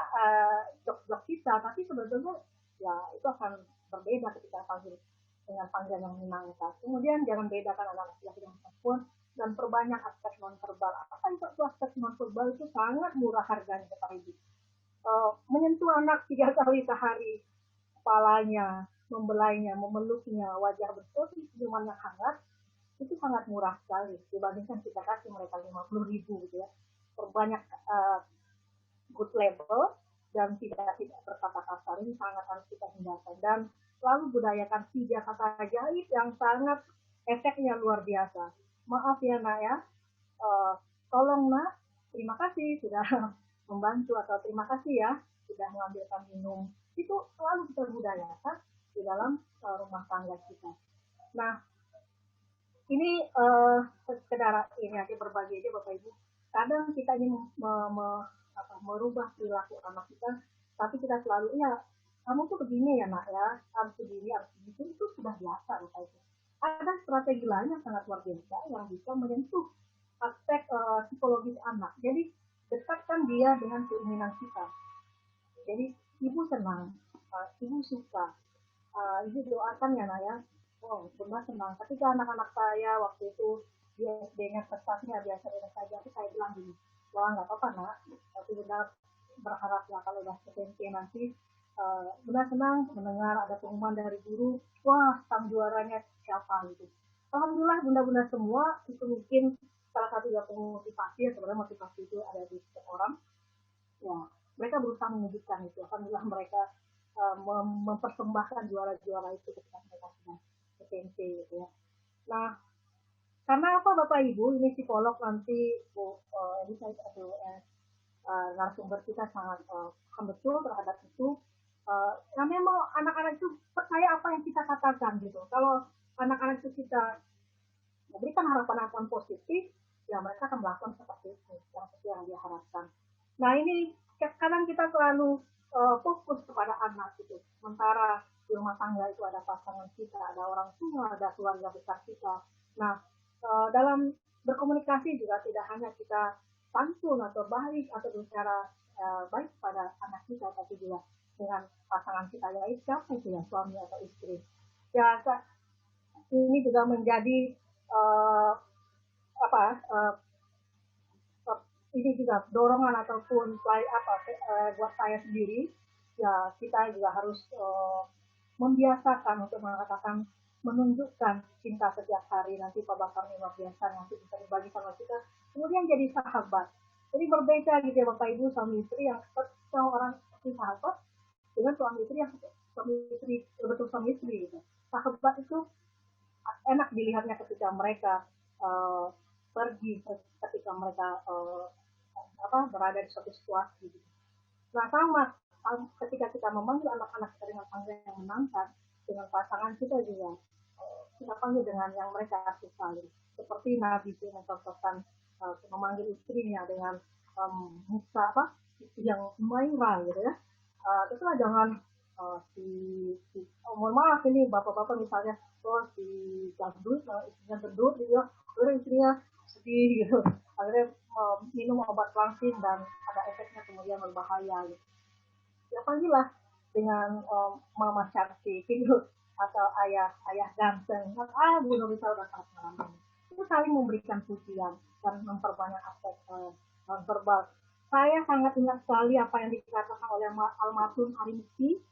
jok-jok kita, tapi sebetulnya ya itu akan berbeda ketika panggil dengan panggilan yang menyenangkan. Kemudian jangan bedakan anak laki-laki dan perempuan dan perbanyak aspek non-verbal. Apa itu aspek non-verbal itu sangat murah harganya Bapak Ibu. Menyentuh anak 3 kali sehari, kepalanya, membelainya, memeluknya, wajah bersih, senyuman yang hangat, itu sangat murah sekali dibandingkan kita kasih mereka 50.000 gitu ya. Perbanyak good level dan tidak berkata kasar, ini sangat harus kita hindarkan. Dan selalu budayakan 3 kata ajaib yang sangat efeknya luar biasa. Maaf ya Nak ya, tolong Nak, terima kasih sudah membantu, atau terima kasih ya sudah mengambilkan minum. Itu selalu kita budayakan di dalam rumah tangga kita. Nah, ini sekedar ini aja, berbagi aja Bapak Ibu. Kadang kita ingin merubah perilaku anak kita, tapi kita selalu ya kamu tuh begini ya Nak ya, harus begini, harus begitu, itu sudah biasa Bapak Ibu. Ada strategi lain yang sangat luar biasa yang bisa menyentuh aspek psikologis anak. Jadi dekatkan dia dengan keinginan kita. Jadi ibu senang, ibu suka, ibu doakan ya Nak ya. Oh, benar senang. Ketika anak-anak saya waktu itu dia SD-nya prestasinya biasa-biasa saja, tapi saya bilang gini, wah nggak apa-apa Nak, tapi benar berharap ya kalau udah SMP nanti benar senang mendengar ada pengumuman dari guru, wah sang juaranya siapa gitu. Alhamdulillah bunda-bunda semua itu mungkin salah satu yang motivasi, ya sebenarnya motivasi itu ada di setiap orang. Ya, mereka berusaha mewujudkan itu. Alhamdulillah mereka mempersembahkan juara-juara itu ketika mereka sudah SMP gitu ya. Nah, karena apa Bapak Ibu, ini psikolog nanti ini saya atau narasumber kita sangat paham betul terhadap itu. Nah memang anak-anak itu percaya apa yang kita katakan gitu. Kalau anak-anak itu kita memberikan harapan-harapan positif, ya mereka akan melakukan seperti itu, yang dia harapkan. Nah ini kadang kita selalu fokus kepada anak gitu. Sementara di rumah tangga itu ada pasangan kita, ada orang tua, ada keluarga besar kita. Nah dalam berkomunikasi juga tidak hanya kita santun atau baik atau bicara baik pada anak kita, tapi juga dengan pasangan kita, yaitu siapa itu ya, suami atau istri. Ya ini juga menjadi ini juga dorongan ataupun buat saya sendiri. Ya kita juga harus membiasakan untuk mengatakan, menunjukkan cinta setiap hari. Nanti Pak Bakar luar biasa, nanti bisa berbagi sama kita, kemudian jadi sahabat. Jadi berbeda gitu ya Bapak Ibu, suami istri yang orang seperti sahabat dengan suami istri yang betul suami istri gitu. Sahabat itu enak dilihatnya ketika mereka pergi, ketika mereka berada di suatu situasi. Nah sama ketika kita memanggil anak-anak kita dengan panggilan yang menantang, dengan pasangan kita juga kita panggil dengan yang mereka sukai. Seperti Nabi itu mencontohkan memanggil istrinya dengan muka yang Umairah gitu ya. Teruslah jangan mohon maaf ini bapak-bapak misalnya si gendut, istrinya gendut gitu ya, terus istrinya sedih gitu, akhirnya minum obat langsing dan ada efeknya kemudian berbahaya gitu. Ya panggillah dengan mama cantik gitu atau ayah ganteng, Bu Nurita udah sangat malam. Itu saling memberikan pujian dan memperbanyak aspek verbal. Saya sangat ingat sekali apa yang dikatakan oleh almarhum Arimsi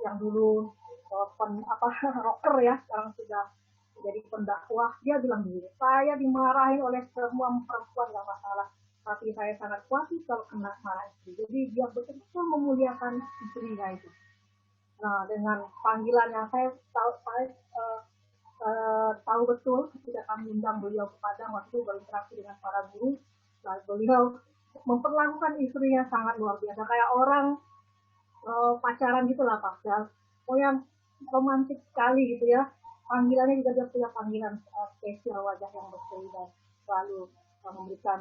yang dulu rocker ya, sekarang sudah menjadi pendakwah. Dia bilang begini, saya dimarahin oleh semua perempuan gak masalah, tapi saya sangat khawatir kalau kena marah istri. Jadi dia betul-betul memuliakan istrinya itu. Nah, dengan panggilan yang saya tahu betul ketika kami undang beliau ke Padang waktu itu berinteraksi dengan para guru, nah, beliau memperlakukan istrinya sangat luar biasa, kayak orang pacaran gitulah Pak. Ya, pokoknya romantis sekali gitu ya. Panggilannya juga dia punya panggilan spesial, wajah yang berseri dan selalu memberikan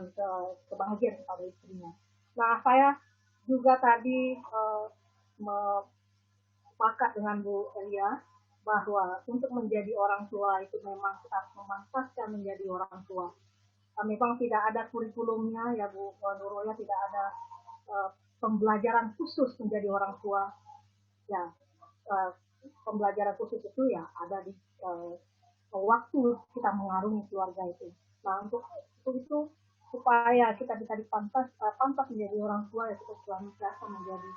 kebahagiaan kepada istrinya. Nah, saya juga tadi sepakat dengan Bu Elia bahwa untuk menjadi orang tua itu memang kita harus memantaskan menjadi orang tua. Memang tidak ada kurikulumnya ya Bu Nurul, ya, tidak ada pembelajaran khusus menjadi orang tua. Ya, pembelajaran khusus itu ya ada di waktu kita mengarungi keluarga itu. Nah, untuk itu supaya kita bisa pantas menjadi orang tua, ya kita senantiasa menjadi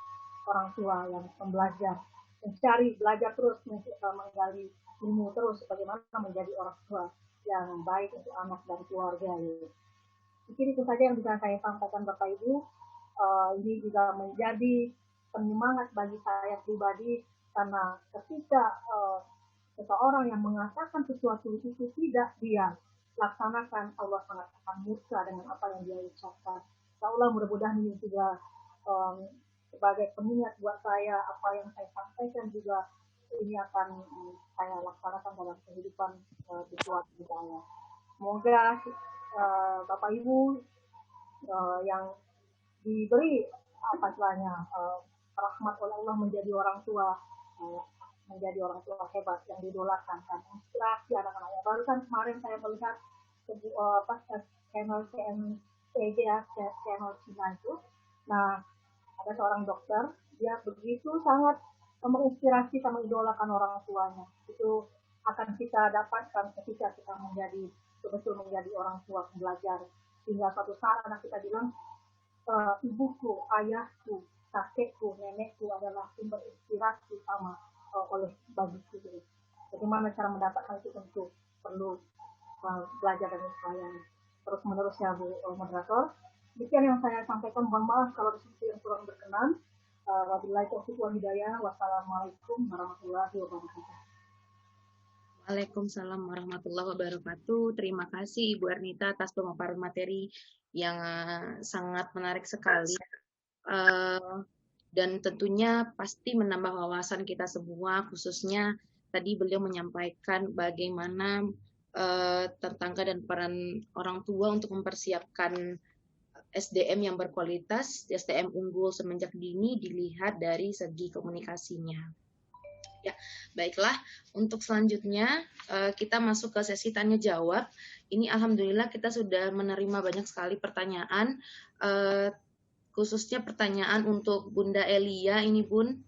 orang tua yang pembelajar, mencari belajar terus, menggali ilmu terus bagaimana menjadi orang tua yang baik untuk anak dan keluarga. Ya. Mungkin itu saja yang bisa saya sampaikan Bapak Ibu. Ini juga menjadi penyemangat bagi saya pribadi, karena ketika seseorang yang mengatakan sesuatu itu tidak dia laksanakan, Allah sangat akan murka dengan apa yang dia ucapkan. Allah mudah-mudahan ini juga sebagai pengingat buat saya, apa yang saya sampaikan juga ini akan saya laksanakan dalam kehidupan virtual saya. Semoga Bapak Ibu yang diberi rahmat oleh Allah menjadi orang tua hebat yang didolakan, kan inspirasi anak-anaknya. Baru kan kemarin saya melihat channel CNTG ya, channel Cina itu. Nah, ada seorang dokter, dia begitu sangat menginspirasi sama idolakan orang tuanya. Itu akan kita dapatkan ketika kita betul-betul menjadi orang tua pembelajar. Hingga suatu saat anak kita bilang, ibuku, ayahku, kakekku, nenekku adalah sumber inspirasi sama bagiku. Bagaimana cara mendapatkan itu tentu perlu belajar dan upaya terus menerus ya Bu moderator. Demikian yang saya sampaikan. Mohon maaf kalau di situ yang kurang berkenan. Wabillahi taufiq wal hidayah. Wassalamualaikum warahmatullahi wabarakatuh. Waalaikumsalam warahmatullahi wabarakatuh. Terima kasih Ibu Ernita atas pemaparan materi yang sangat menarik sekali. Dan tentunya pasti menambah wawasan kita semua, khususnya tadi beliau menyampaikan bagaimana tentangga dan peran orang tua untuk mempersiapkan SDM yang berkualitas, SDM unggul semenjak dini dilihat dari segi komunikasinya. Ya, baiklah. Untuk selanjutnya kita masuk ke sesi tanya jawab. Ini alhamdulillah kita sudah menerima banyak sekali pertanyaan, khususnya pertanyaan untuk Bunda Elia ini, Bun.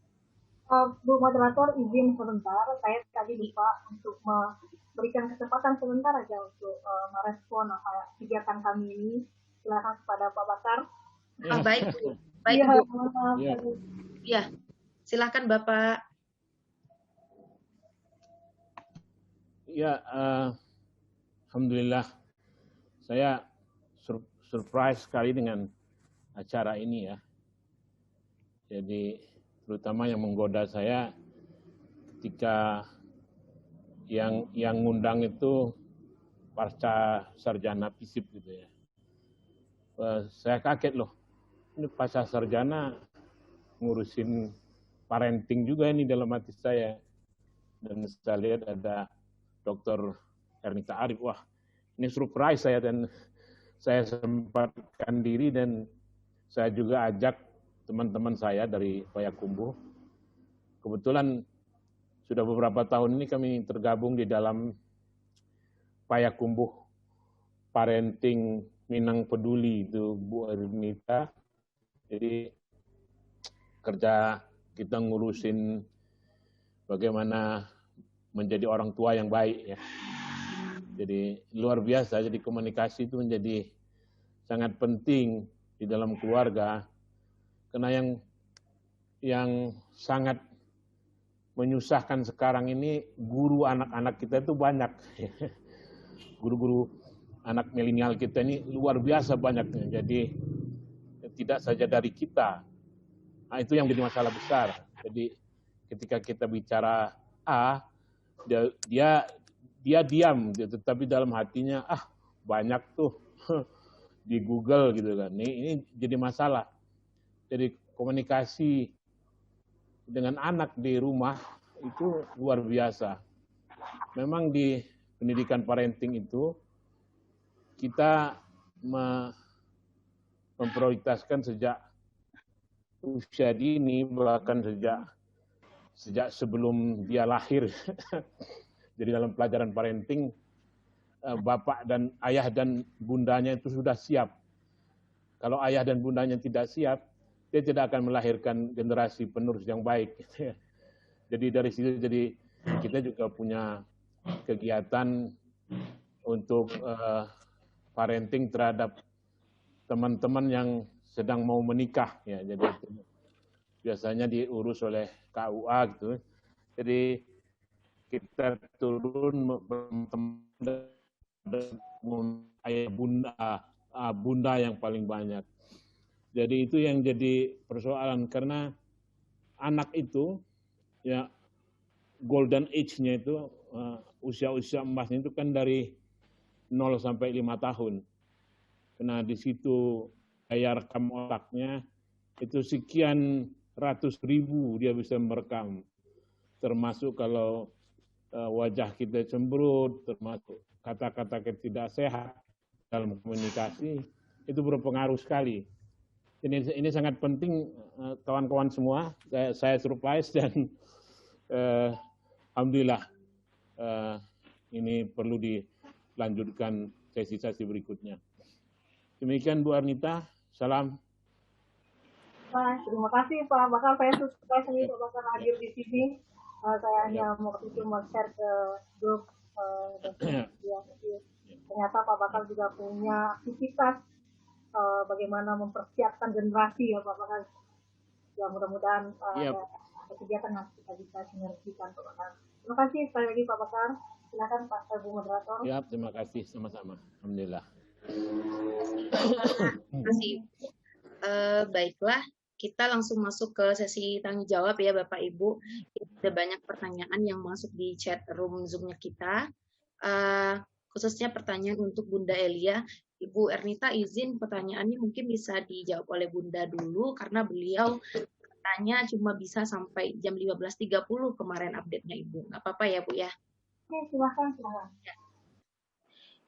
Bu moderator, izin sebentar, saya tadi lupa untuk memberikan kesempatan sebentar aja untuk merespon kegiatan kami ini. Silakan kepada Pak Bakar. Baik, Bu. Baik, ya, Bu. Ya, silakan Bapak. Ya, alhamdulillah saya surprise sekali dengan acara ini ya. Jadi terutama yang menggoda saya ketika yang ngundang itu pasca sarjana FISIP gitu ya. Saya kaget loh, ini pasca sarjana ngurusin parenting juga ini dalam hati saya. Dan saya lihat ada Dr. Ernita Arif, wah ini surprise saya, dan saya sempatkan diri dan saya juga ajak teman-teman saya dari Payakumbuh. Kebetulan sudah beberapa tahun ini kami tergabung di dalam Payakumbuh Parenting Minang Peduli itu Bu Ernita. Jadi kerja kita ngurusin bagaimana menjadi orang tua yang baik ya. Jadi luar biasa, jadi komunikasi itu menjadi sangat penting di dalam keluarga. Karena yang sangat menyusahkan sekarang ini guru anak-anak kita itu banyak. Guru-guru anak milenial kita ini luar biasa banyaknya. Jadi tidak saja dari kita. Nah, itu yang menjadi masalah besar. Jadi ketika kita bicara A, dia diam, gitu, tapi dalam hatinya banyak tuh di Google gitu kan. Ini jadi masalah. Jadi komunikasi dengan anak di rumah itu luar biasa. Memang di pendidikan parenting itu kita memprioritaskan sejak usia dini, bahkan sejak sebelum dia lahir. Jadi dalam pelajaran parenting, bapak dan ayah dan bundanya itu sudah siap. Kalau ayah dan bundanya tidak siap, dia tidak akan melahirkan generasi penerus yang baik. Jadi dari situ jadi kita juga punya kegiatan untuk parenting terhadap teman-teman yang sedang mau menikah ya. Jadi biasanya diurus oleh KUA gitu. Jadi kita turun ayah bunda yang paling banyak. Jadi itu yang jadi persoalan, karena anak itu ya golden age-nya itu usia-usia emasnya itu kan dari 0 sampai 5 tahun. Karena di situ daya rekam otaknya itu sekian ratus ribu dia bisa merekam. Termasuk kalau wajah kita cemberut, termasuk kata-kata tidak sehat dalam komunikasi, itu berpengaruh sekali. Ini sangat penting kawan-kawan semua. Saya surprise dan alhamdulillah ini perlu dilanjutkan sesi-sesi berikutnya. Demikian Bu Ernita, salam. Wah, terima kasih Pak Bakal. Saya surprise nih Pak Bakal hadir di sini. Saya hanya waktu itu mau share ke grup dan ternyata Pak Bakal juga punya aktivitas bagaimana mempersiapkan generasi ya Pak Bakal. Ya mudah-mudahan kegiatan yang kita bisa sinergikan Pak Bakal. Terima kasih sekali lagi Pak Bakal. Silakan Pak Ibu Moderator. Ya, terima kasih sama-sama. Alhamdulillah. Terima kasih. Baiklah, kita langsung masuk ke sesi tanya jawab ya Bapak Ibu. Ada banyak pertanyaan yang masuk di chat room Zoom-nya kita. Khususnya pertanyaan untuk Bunda Elia. Ibu Ernita izin pertanyaannya mungkin bisa dijawab oleh Bunda dulu karena beliau bertanya cuma bisa sampai jam 15.30 kemarin update-nya Ibu. Nggak apa-apa ya Bu ya? Oke, silakan.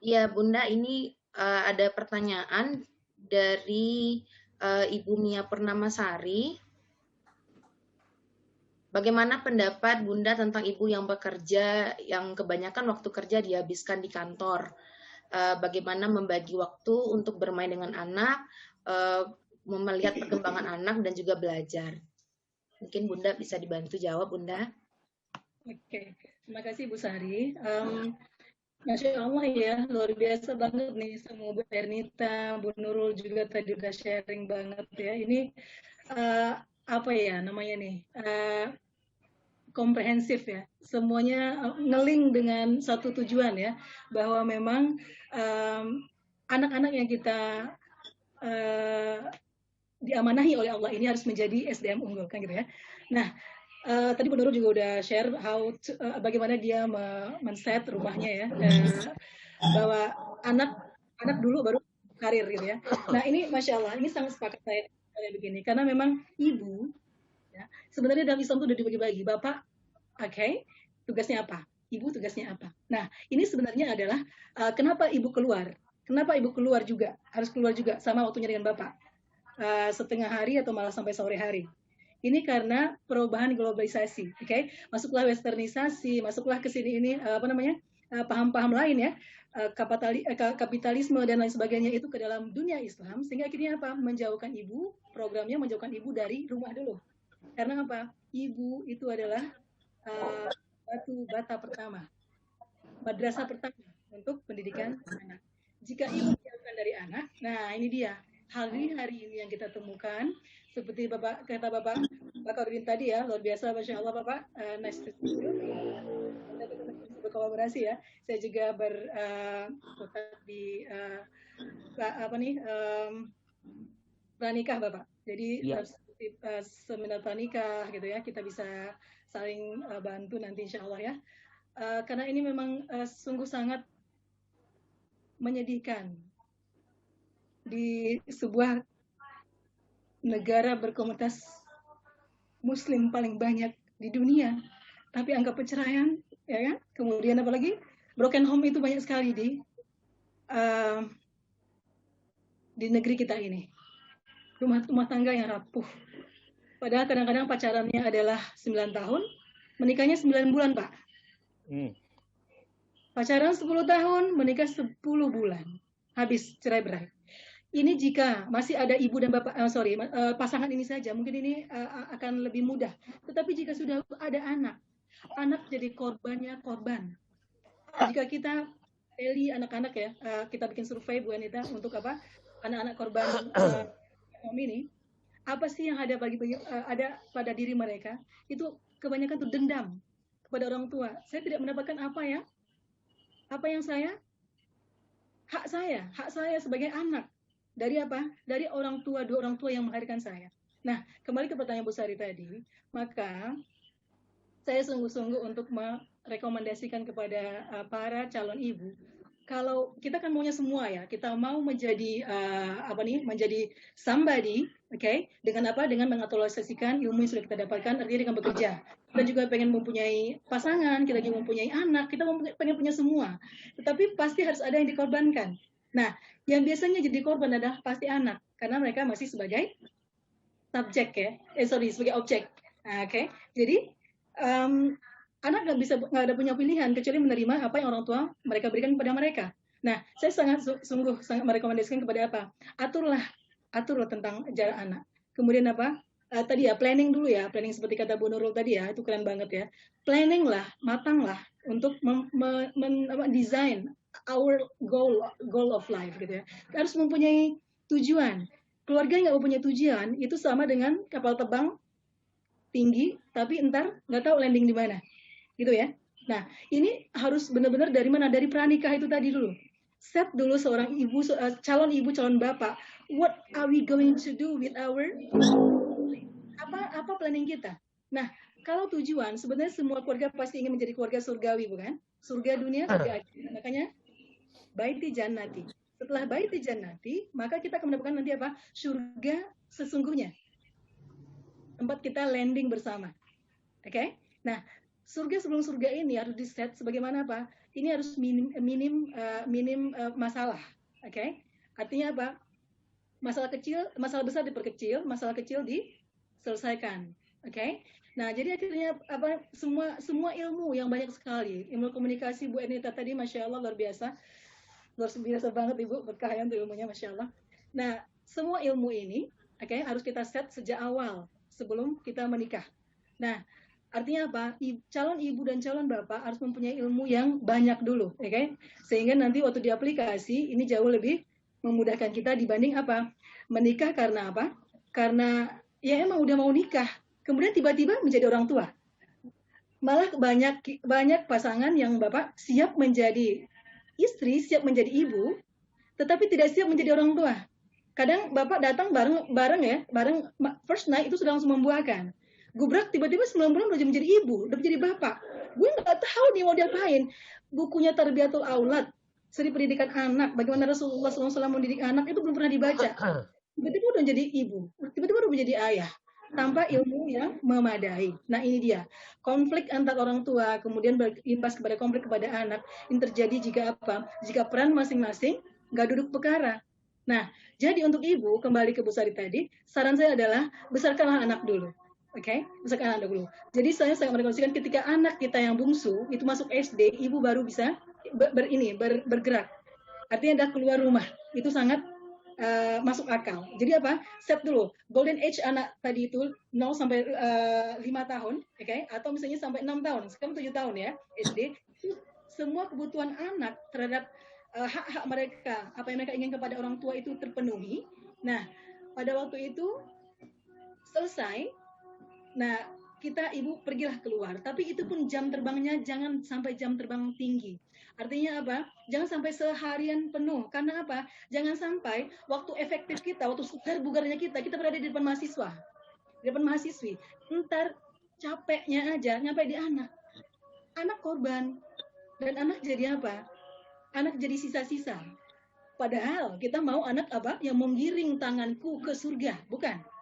Ya Bunda, ini ada pertanyaan dari Ibu Mia Purnamasari. Bagaimana pendapat Bunda tentang ibu yang bekerja, yang kebanyakan waktu kerja dihabiskan di kantor? Bagaimana membagi waktu untuk bermain dengan anak, melihat perkembangan anak, dan juga belajar? Mungkin Bunda bisa dibantu jawab, Bunda. Oke, terima kasih Bu Sari. Masya Allah ya, luar biasa banget nih semua Bu Ernita, Bu Nurul juga tadi udah sharing banget ya. Ini apa ya namanya nih, komprehensif ya. Semuanya ngeling dengan satu tujuan ya, bahwa memang anak-anak yang kita diamanahi oleh Allah ini harus menjadi SDM unggul kan gitu ya. Nah, Tadi Bu Nurul juga udah share bagaimana dia men-set rumahnya ya, bahwa anak dulu baru karir gitu ya. Nah ini Masya Allah, ini sangat sepakat saya begini, karena memang ibu, ya, sebenarnya dalam Islam itu udah dibagi-bagi, bapak, tugasnya apa, ibu tugasnya apa. Nah ini sebenarnya adalah kenapa ibu keluar juga, harus keluar juga sama waktunya dengan bapak, setengah hari atau malah sampai sore hari. Ini karena perubahan globalisasi, masuklah westernisasi, masuklah ke sini ini paham-paham lain ya, kapitalisme dan lain sebagainya itu ke dalam dunia Islam, sehingga akhirnya apa? Menjauhkan ibu, programnya menjauhkan ibu dari rumah dulu. Karena apa? Ibu itu adalah batu bata pertama, madrasah pertama untuk pendidikan anak. Jika ibu dijauhkan dari anak, nah ini dia hari ini yang kita temukan. Seperti kata Bapak Kaudin tadi ya, luar biasa, Masya Allah Bapak, nice to meet you. Kita berkolaborasi ya. Saya juga berkotak di pranikah Bapak. Jadi seminar pranikah gitu ya, kita bisa saling bantu nanti Insya Allah ya. Karena ini memang sungguh sangat menyedihkan di sebuah negara berkomunitas Muslim paling banyak di dunia, tapi angka perceraian, ya kan? Kemudian apalagi broken home itu banyak sekali di negeri kita ini. Rumah tangga yang rapuh. Padahal kadang-kadang pacarannya adalah 9 tahun, menikahnya 9 bulan, Pak. Pacaran 10 tahun, menikah 10 bulan. Habis cerai-berai. Ini jika masih ada ibu dan bapak, pasangan ini saja, mungkin ini akan lebih mudah. Tetapi jika sudah ada anak jadi korban. Jika kita anak-anak ya, kita bikin survei Bu Anita untuk apa? Anak-anak korban ini, apa sih yang ada ada pada diri mereka? Itu kebanyakan tuh dendam kepada orang tua. Saya tidak mendapatkan apa ya? Apa yang hak saya sebagai anak. Dari apa? Dari orang tua, dua orang tua yang melahirkan saya. Nah, kembali ke pertanyaan Bu Sari tadi, maka saya sungguh-sungguh untuk merekomendasikan kepada para calon ibu, kalau kita kan maunya semua ya, kita mau menjadi menjadi somebody, dengan apa? Dengan mengaktualisasikan ilmu yang sudah kita dapatkan, artinya dengan bekerja. Kita juga pengen mempunyai pasangan, kita juga mempunyai anak, kita pengen punya semua. Tetapi pasti harus ada yang dikorbankan. Nah, yang biasanya jadi korban adalah pasti anak, karena mereka masih sebagai subjek ya, sebagai objek. Nah, jadi anak nggak ada punya pilihan kecuali menerima apa yang orang tua mereka berikan kepada mereka. Nah, saya sangat merekomendasikan kepada apa? Aturlah tentang jarak anak. Kemudian apa? Tadi ya planning dulu ya, planning seperti kata Bu Nurul tadi ya, itu keren banget ya. Planning lah, matanglah untuk desain our goal of life gitu ya. Kita harus mempunyai tujuan. Keluarga yang nggak mempunyai tujuan itu sama dengan kapal terbang tinggi tapi entar nggak tahu landing di mana, gitu ya. Nah ini harus benar-benar dari mana? Dari pranikah itu tadi dulu. Set dulu seorang ibu, calon ibu, calon bapak. What are we going to do with our apa planning kita? Nah kalau tujuan, sebenarnya semua keluarga pasti ingin menjadi keluarga surgawi, bukan? Surga dunia, surga akhirat. Makanya baiti jannati. Setelah baiti jannati, maka kita akan mendapatkan nanti apa? Surga sesungguhnya. Tempat kita landing bersama. Nah, surga sebelum surga ini harus di-set sebagaimana apa? Ini harus minim masalah. Artinya apa? Masalah besar diperkecil, masalah kecil diselesaikan. Nah, jadi akhirnya apa? Semua ilmu yang banyak sekali, ilmu komunikasi Bu Ernita tadi, Masya Allah luar biasa banget Ibu, berkah ya untuk ilmunya, Masya Allah. Nah, semua ilmu ini harus kita set sejak awal sebelum kita menikah. Nah, artinya apa? Calon ibu dan calon bapak harus mempunyai ilmu yang banyak dulu, sehingga nanti waktu di aplikasi ini jauh lebih memudahkan kita dibanding apa? Menikah karena apa? Karena ya emang udah mau nikah, kemudian tiba-tiba menjadi orang tua. Malah banyak pasangan yang bapak siap menjadi istri, siap menjadi ibu, tetapi tidak siap menjadi orang tua. Kadang bapak datang bareng first night itu sudah langsung membuahkan. Gubrak tiba-tiba 9 bulan udah menjadi ibu, udah menjadi bapak. Gue nggak tahu dia mau diapain. Bukunya Tarbiyatul Aulad, Seri Pendidikan Anak, bagaimana Rasulullah SAW mendidik anak, itu belum pernah dibaca. Tiba-tiba udah menjadi ibu, tiba-tiba udah menjadi ayah, tanpa ilmu yang memadai. Nah ini dia, konflik antar orang tua, kemudian berimbas kepada konflik kepada anak, yang terjadi jika apa? Jika peran masing-masing nggak duduk perkara. Nah, jadi untuk ibu, kembali ke Bu Sari tadi, saran saya adalah besarkanlah anak dulu. Oke, besarkan anak dulu. Jadi saya sangat merekomendasikan ketika anak kita yang bungsu itu masuk SD, ibu baru bisa bergerak. Artinya dah keluar rumah. Itu sangat masuk akal. Jadi apa? Set dulu. Golden age anak tadi itu 0 sampai 5 tahun, oke? Atau misalnya sampai 6 tahun. Sekarang 7 tahun ya, SD. Itu semua kebutuhan anak terhadap hak-hak mereka, apa yang mereka ingin kepada orang tua itu terpenuhi. Nah, pada waktu itu selesai. Nah, kita ibu pergilah keluar. Tapi itu pun jam terbangnya jangan sampai jam terbang tinggi. Artinya apa? Jangan sampai seharian penuh. Karena apa? Jangan sampai waktu efektif kita, waktu segar-bugarnya kita berada di depan mahasiswa, di depan mahasiswi. Ntar capeknya aja nyampe di anak. Anak korban. Dan anak jadi apa? Anak jadi sisa-sisa. Padahal kita mau anak apa? Yang menggiring tanganku ke surga. Bukan.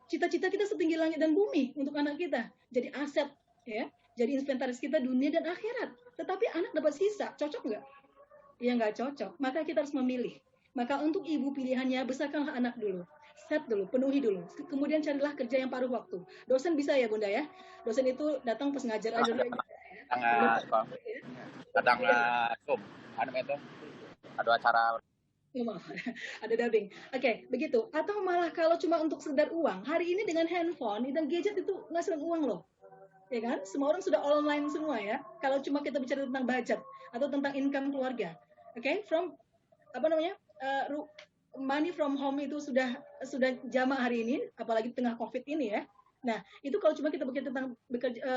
Cita-cita kita setinggi langit dan bumi untuk anak kita. Jadi aset, ya. Jadi inventaris kita dunia dan akhirat. Tetapi anak dapat sisa, cocok nggak? Ya nggak cocok. Maka kita harus memilih. Maka untuk ibu pilihannya, besarkanlah anak dulu. Set dulu, penuhi dulu. Kemudian carilah kerja yang paruh waktu. Dosen bisa ya Bunda ya? Dosen itu datang pas ngajar aja. Kadang Zoom, itu ada acara. Ada dubbing. Oke, begitu. Atau malah kalau cuma untuk sekedar uang, hari ini dengan handphone dan gadget itu ngasilin uang loh. Ya kan? Semua orang sudah online semua ya. Kalau cuma kita bicara tentang budget atau tentang income keluarga. Oke, from money from home itu sudah jamak hari ini, apalagi tengah Covid ini ya. Nah, itu kalau cuma kita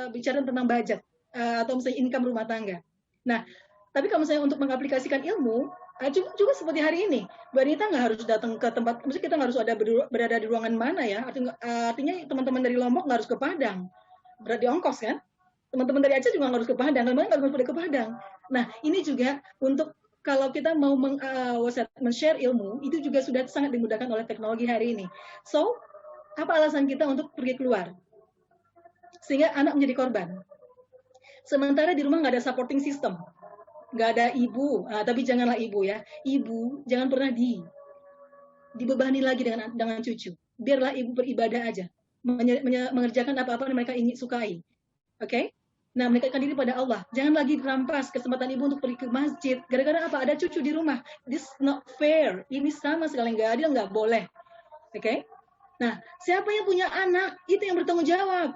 bicara tentang budget atau misalnya income rumah tangga. Nah, tapi kalau misalnya untuk mengaplikasikan ilmu, juga seperti hari ini, Mbak Rita nggak harus datang ke tempat, maksudnya kita nggak harus berada di ruangan mana ya, artinya teman-teman dari Lombok nggak harus ke Padang, berarti ongkos kan, teman-teman dari Aceh juga nggak harus ke Padang, teman-teman nggak harus ke Padang. Nah, ini juga untuk kalau kita mau men-share ilmu, itu juga sudah sangat dimudahkan oleh teknologi hari ini. So, apa alasan kita untuk pergi keluar? Sehingga anak menjadi korban. Sementara di rumah nggak ada supporting system. Nggak ada ibu, tapi janganlah ibu ya. Ibu jangan pernah dibebani lagi dengan cucu. Biarlah ibu beribadah aja, mengerjakan apa-apa yang mereka ingin sukai. Oke? Nah, mendekatkan diri pada Allah. Jangan lagi rampas kesempatan ibu untuk pergi ke masjid. Gara-gara apa? Ada cucu di rumah. This not fair. Ini sama sekali nggak adil, nggak boleh. Oke? Nah, siapa yang punya anak, itu yang bertanggung jawab.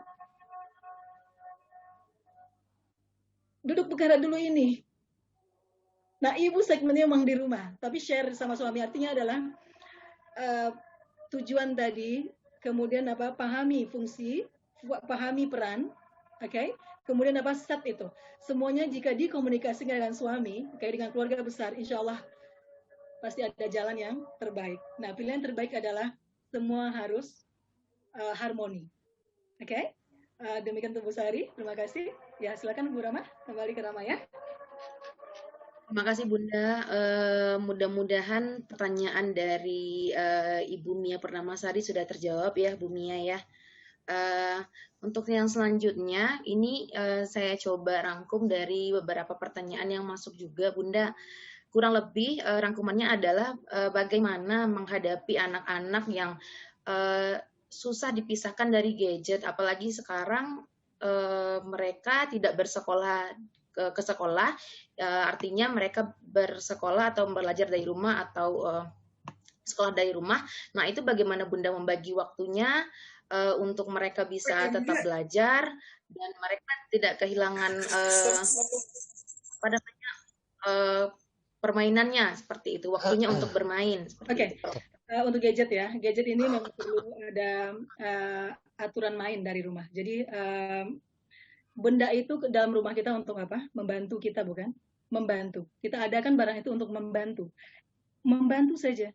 Duduk perkara dulu ini. Nah, ibu segmennya memang di rumah, tapi share sama suami. Artinya adalah tujuan tadi, kemudian apa? Pahami fungsi, pahami peran, oke? Kemudian apa? Set itu. Semuanya jika dikomunikasikan dengan suami, kayak dengan keluarga besar, insya Allah pasti ada jalan yang terbaik. Nah, pilihan terbaik adalah semua harus harmoni, oke? Demikian untuk Bu Sari, terima kasih. Ya, silakan Bu Rama, kembali ke Rama ya. Terima kasih Bunda. Mudah-mudahan pertanyaan dari Ibu Mia Purnamasari sudah terjawab ya Bu Mia ya. Untuk yang selanjutnya ini saya coba rangkum dari beberapa pertanyaan yang masuk juga Bunda. Kurang lebih rangkumannya adalah bagaimana menghadapi anak-anak yang susah dipisahkan dari gadget, apalagi sekarang mereka tidak bersekolah ke sekolah, artinya mereka bersekolah atau belajar dari rumah atau sekolah dari rumah. Nah, itu bagaimana Bunda membagi waktunya untuk mereka bisa tetap belajar dan mereka tidak kehilangan permainannya seperti itu, waktunya untuk bermain. Oke. Untuk gadget ya, gadget ini memang perlu ada aturan main dari rumah. Jadi benda itu ke dalam rumah kita untuk apa? Membantu kita, bukan? Membantu. Kita adakan barang itu untuk membantu. Membantu saja.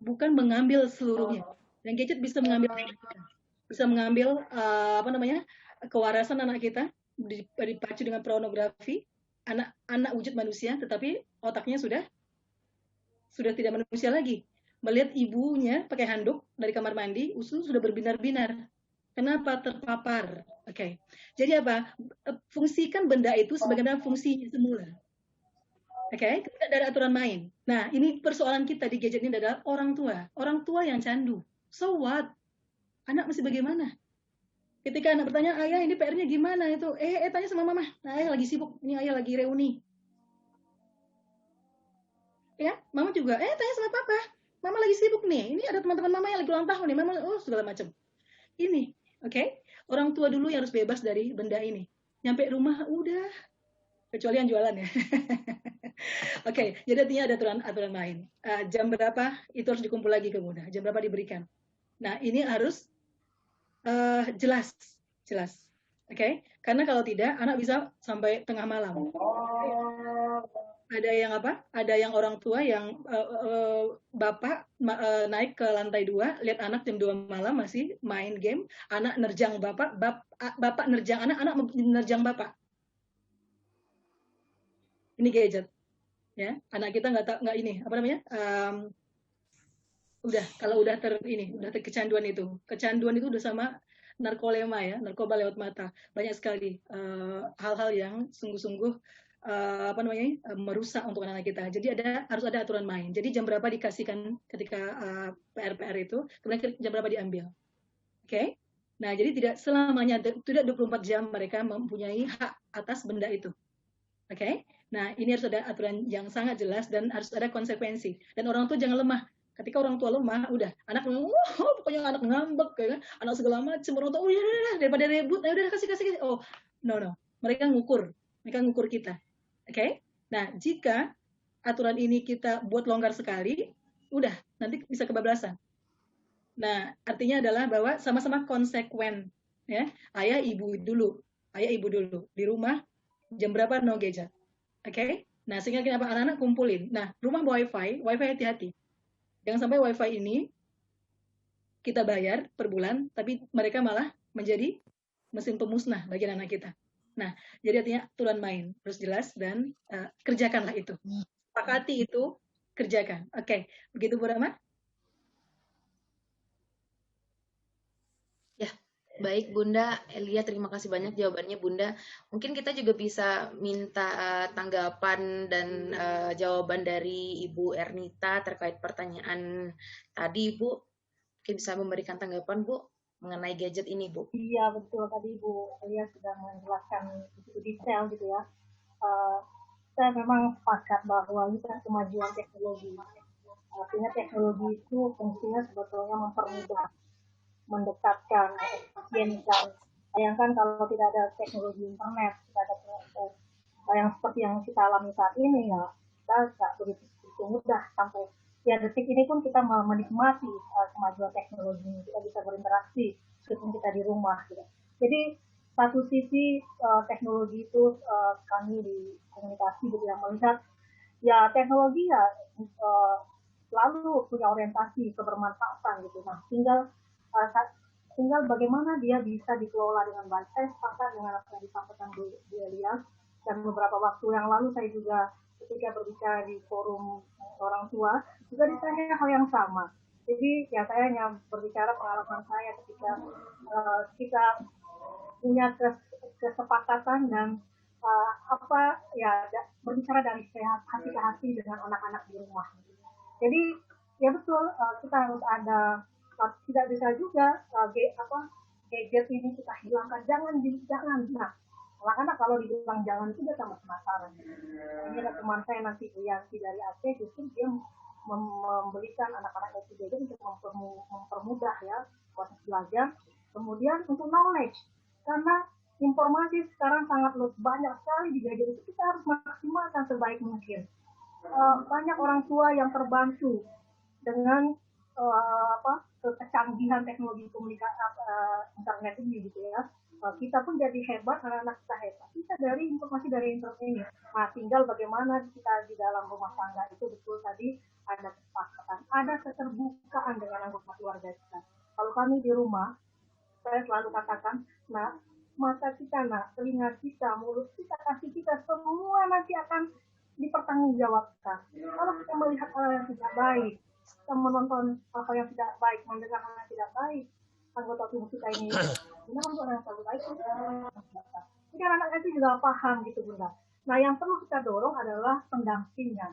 Bukan mengambil seluruhnya. Dan gadget bisa mengambil kita. bisa mengambil kewarasan anak kita, dipacu dengan pornografi, anak wujud manusia, tetapi otaknya sudah tidak manusia lagi. Melihat ibunya pakai handuk dari kamar mandi, usul sudah berbinar-binar. Kenapa? Terpapar. Oke. Jadi apa? Fungsikan benda itu sebagaimana fungsi semula. Oke, tidak ada aturan main. Nah, ini persoalan kita di gadget ini adalah orang tua yang candu. So what? Anak masih bagaimana? Ketika anak bertanya, ayah ini PR-nya gimana itu? Tanya sama mama. Nah, ayah lagi sibuk, ini ayah lagi reuni. Ya, mama juga, tanya sama papa. Mama lagi sibuk nih. Ini ada teman-teman mama yang lagi ulang tahun nih. Mama, segala macam. Ini, oke? Orang tua dulu yang harus bebas dari benda ini. Nyampe rumah, udah. Kecuali yang jualan ya. Oke, jadi artinya ada aturan main. Jam berapa itu harus dikumpul lagi ke Bunda. Jam berapa diberikan. Nah, ini harus jelas. Oke? Karena kalau tidak, anak bisa sampai tengah malam. Ada yang apa? Ada yang orang tua yang bapak naik ke lantai 2, lihat anak jam 2 malam masih main game, anak nerjang bapak, bapak nerjang anak nerjang bapak. Ini gadget. Ya, anak kita nggak ini apa namanya? Kalau udah kecanduan itu udah sama narkolema ya, narkoba lewat mata. Banyak sekali hal-hal yang sungguh-sungguh merusak untuk anak kita. Jadi harus ada aturan main. Jadi jam berapa dikasihkan ketika PR itu, kemudian jam berapa diambil. Oke? Nah, jadi tidak selamanya, tidak 24 jam mereka mempunyai hak atas benda itu. Oke? Nah, ini harus ada aturan yang sangat jelas dan harus ada konsekuensi. Dan orang tua jangan lemah. Ketika orang tua lemah, udah anak pokoknya anak ngambek, ya, anak segala macam. Orang tua, udah daripada ribut, udah kasih. Oh, no. Mereka ngukur kita. Oke? Nah, jika aturan ini kita buat longgar sekali, udah nanti bisa kebablasan. Nah, artinya adalah bahwa sama-sama konsekuen, ya. Ayah ibu dulu di rumah. Jam berapa no gadget. Oke? Nah, sehingga kenapa anak-anak kumpulin. Nah, rumah wifi hati-hati. Jangan sampai wifi ini kita bayar per bulan, tapi mereka malah menjadi mesin pemusnah bagi anak kita. Nah, jadi artinya aturan main harus jelas dan kerjakanlah itu. Sepakati itu, kerjakan. Oke, begitu Bu Rama? Baik Bunda Elia, terima kasih banyak jawabannya Bunda. Mungkin kita juga bisa minta tanggapan dan jawaban dari Ibu Ernita terkait pertanyaan tadi, Bu. Mungkin bisa memberikan tanggapan, Bu, mengenai gadget ini, Bu. Iya, betul. Tadi Ibu Elia sudah menjelaskan begitu detail gitu ya. Saya memang sepakat bahwa ini kan kemajuan teknologi. Artinya teknologi itu fungsinya sebetulnya mempermudah, mendekatkan, efisienkan. Bayangkan kalau tidak ada teknologi internet, tidak ada yang seperti yang kita alami saat ini, ya kita tidak begitu mudah sampai detik ini pun kita menikmati kemajuan teknologi ini. Kita bisa berinteraksi meskipun kita di rumah. Gitu. Jadi satu sisi teknologi itu kami di komunikasi gitu yang melihat ya teknologi ya selalu punya orientasi kebermanfaatan gitu. Nah, tinggal bagaimana dia bisa dikelola dengan baik. Saya sepakat dengan apa yang disampaikan Bu Elia, dan beberapa waktu yang lalu saya juga ketika berbicara di forum orang tua juga ditanya hal yang sama. Jadi ya saya hanya berbicara pengalaman saya ketika kita punya kesepakatan dan berbicara dari hati ke hati dengan anak-anak di rumah. Jadi ya betul kita harus ada. Tidak bisa juga gadget ini kita hilangkan, jangan. Nah, anak-anak kalau dibilang jangan itu dia tambah penasaran. Ini ada teman saya nanti Yanti dari Aceh, justru dia memberikan anak-anak itu gadget untuk mempermudah ya proses belajar, kemudian untuk knowledge, karena informasi sekarang sangat banyak sekali di gadget itu, kita harus maksimalkan sebaik mungkin. Banyak orang tua yang terbantu dengan kecanggihan teknologi komunikasi internet ini gitu ya. Kita pun jadi hebat, anak-anak kita hebat. Kita dari informasi dari internet ini. Nah, tinggal bagaimana kita di dalam rumah tangga itu betul tadi ada kesepakatan, ada keterbukaan dengan anggota keluarga kita. Kalau kami di rumah, saya selalu katakan, nah, mata kita, nah, telinga kita, mulut kita, kaki kita, semua nanti akan dipertanggungjawabkan. Kalau kita melihat hal yang tidak baik, kita menonton hal yang tidak baik, mendengar hal yang tidak baik, anggota tubuh kita ini benar untuk hal yang tidak baik. Jadi anak-anak itu juga paham gitu, Bunda. Nah, yang perlu kita dorong adalah pendampingan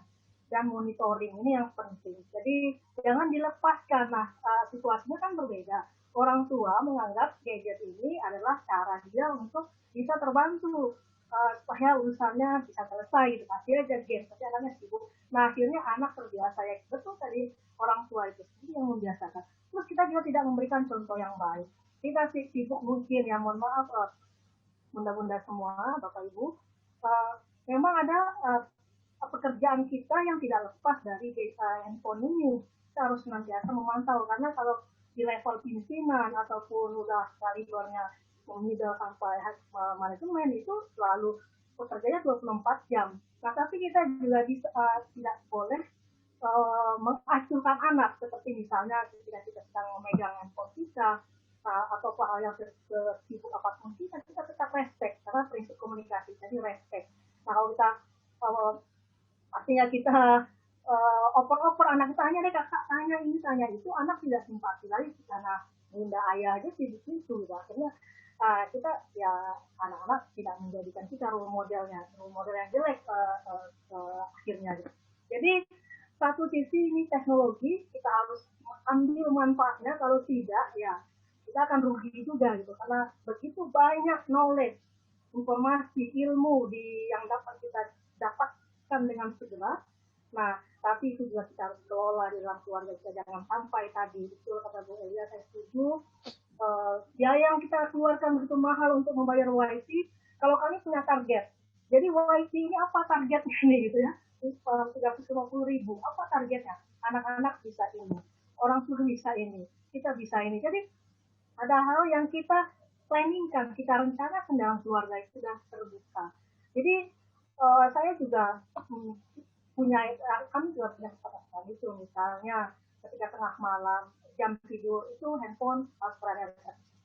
dan monitoring, ini yang penting. Jadi jangan dilepaskan. Nah, situasinya kan berbeda. Orang tua menganggap gadget ini adalah cara dia untuk bisa terbantu supaya urusannya bisa selesai gitu. Kasih aja game, tapi anaknya sibuk. Nah, akhirnya anak terbiasa, ya betul tadi, orang tua itu sendiri yang membiasakan. Terus kita juga tidak memberikan contoh yang baik. Kita sibuk mungkin, ya mohon maaf bunda-bunda semua, Bapak Ibu, memang ada pekerjaan kita yang tidak lepas dari handphone ini. Kita harus senantiasa memantau, karena kalau di level pimpinan ataupun udah dari luarnya middle sampai manajemen itu selalu pekerjanya 24 jam. Nah, tapi kita juga tidak boleh mengacuhkan anak, seperti misalnya ketika kita sedang memegang handphone kita, atau hal yang sibuk apapun kita tetap respect, karena prinsip komunikasi, jadi respect. Nah, kalau kita artinya kita oper-oper, anak tanya deh, kakak tanya ini tanya itu, anak tidak simpati lagi karena bunda ayah aja sibuk itu gitu. Akhirnya kita, ya, anak-anak tidak menjadikan kita role model yang jelek akhirnya gitu. Jadi satu sisi ini teknologi, kita harus ambil manfaatnya, kalau tidak ya kita akan rugi juga gitu, karena begitu banyak knowledge, informasi, ilmu yang dapat kita dapatkan dengan segera. Nah, tapi itu juga kita harus kelola di dalam keluarga kita, jangan sampai tadi, betul kata Bu Elia, saya setuju, biaya yang kita keluarkan begitu mahal untuk membayar WiFi. Kalau kami punya target, jadi WiFi ini apa targetnya ini gitu ya, 350.000, apa targetnya? Anak-anak bisa ini, orang tua bisa ini, kita bisa ini. Jadi ada hal yang kita planningkan, kita rencanakan dalam keluarga itu sudah terbuka. Jadi saya juga kami juga punya kesempatan itu, misalnya ketika tengah malam jam tidur itu handphone harus berada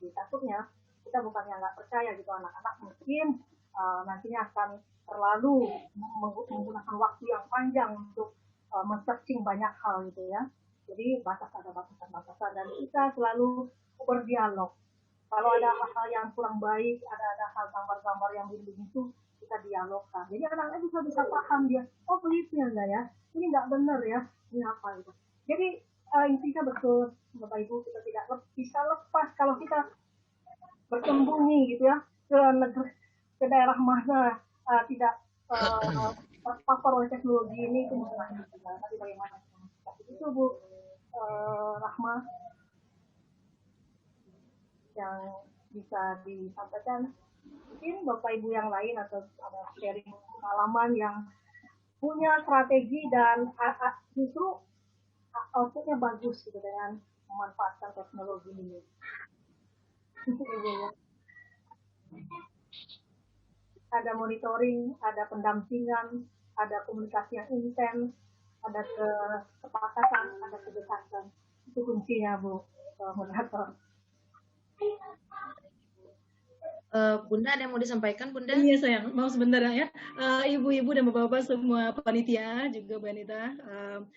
di takutnya kita bukannya nggak percaya gitu, anak-anak mungkin nantinya akan terlalu menggunakan waktu yang panjang untuk men-searching banyak hal gitu ya. Jadi ada batasan-batasan, dan kita selalu berdialog. Kalau ada hal-hal yang kurang baik, ada hal gambar-gambar yang begini itu, kita dialogkan. Jadi anak-anak juga bisa paham dia, oh begitu ya enggak ya, ini nggak benar ya, ini apa gitu. Jadi intinya betul, Bapak Ibu, kita tidak bisa lepas kalau kita bersembunyi gitu ya ke daerah mana tidak terpapar oleh teknologi ini, itu mungkin juga. Tapi bagaimana itu Bu Rahma yang bisa disampaikan, mungkin Bapak Ibu yang lain atau ada sharing pengalaman yang punya strategi dan justru outputnya bagus gitu dengan memanfaatkan teknologi ini. Ada monitoring, ada pendampingan, ada komunikasi yang intens, ada kesepakatan, ada kedekatan. Itu kuncinya Bu moderator. Bunda, ada yang mau disampaikan, Bunda? Iya sayang, mau sebentar ya. Ibu-ibu dan bapak-bapak semua panitia, juga Bu Anita,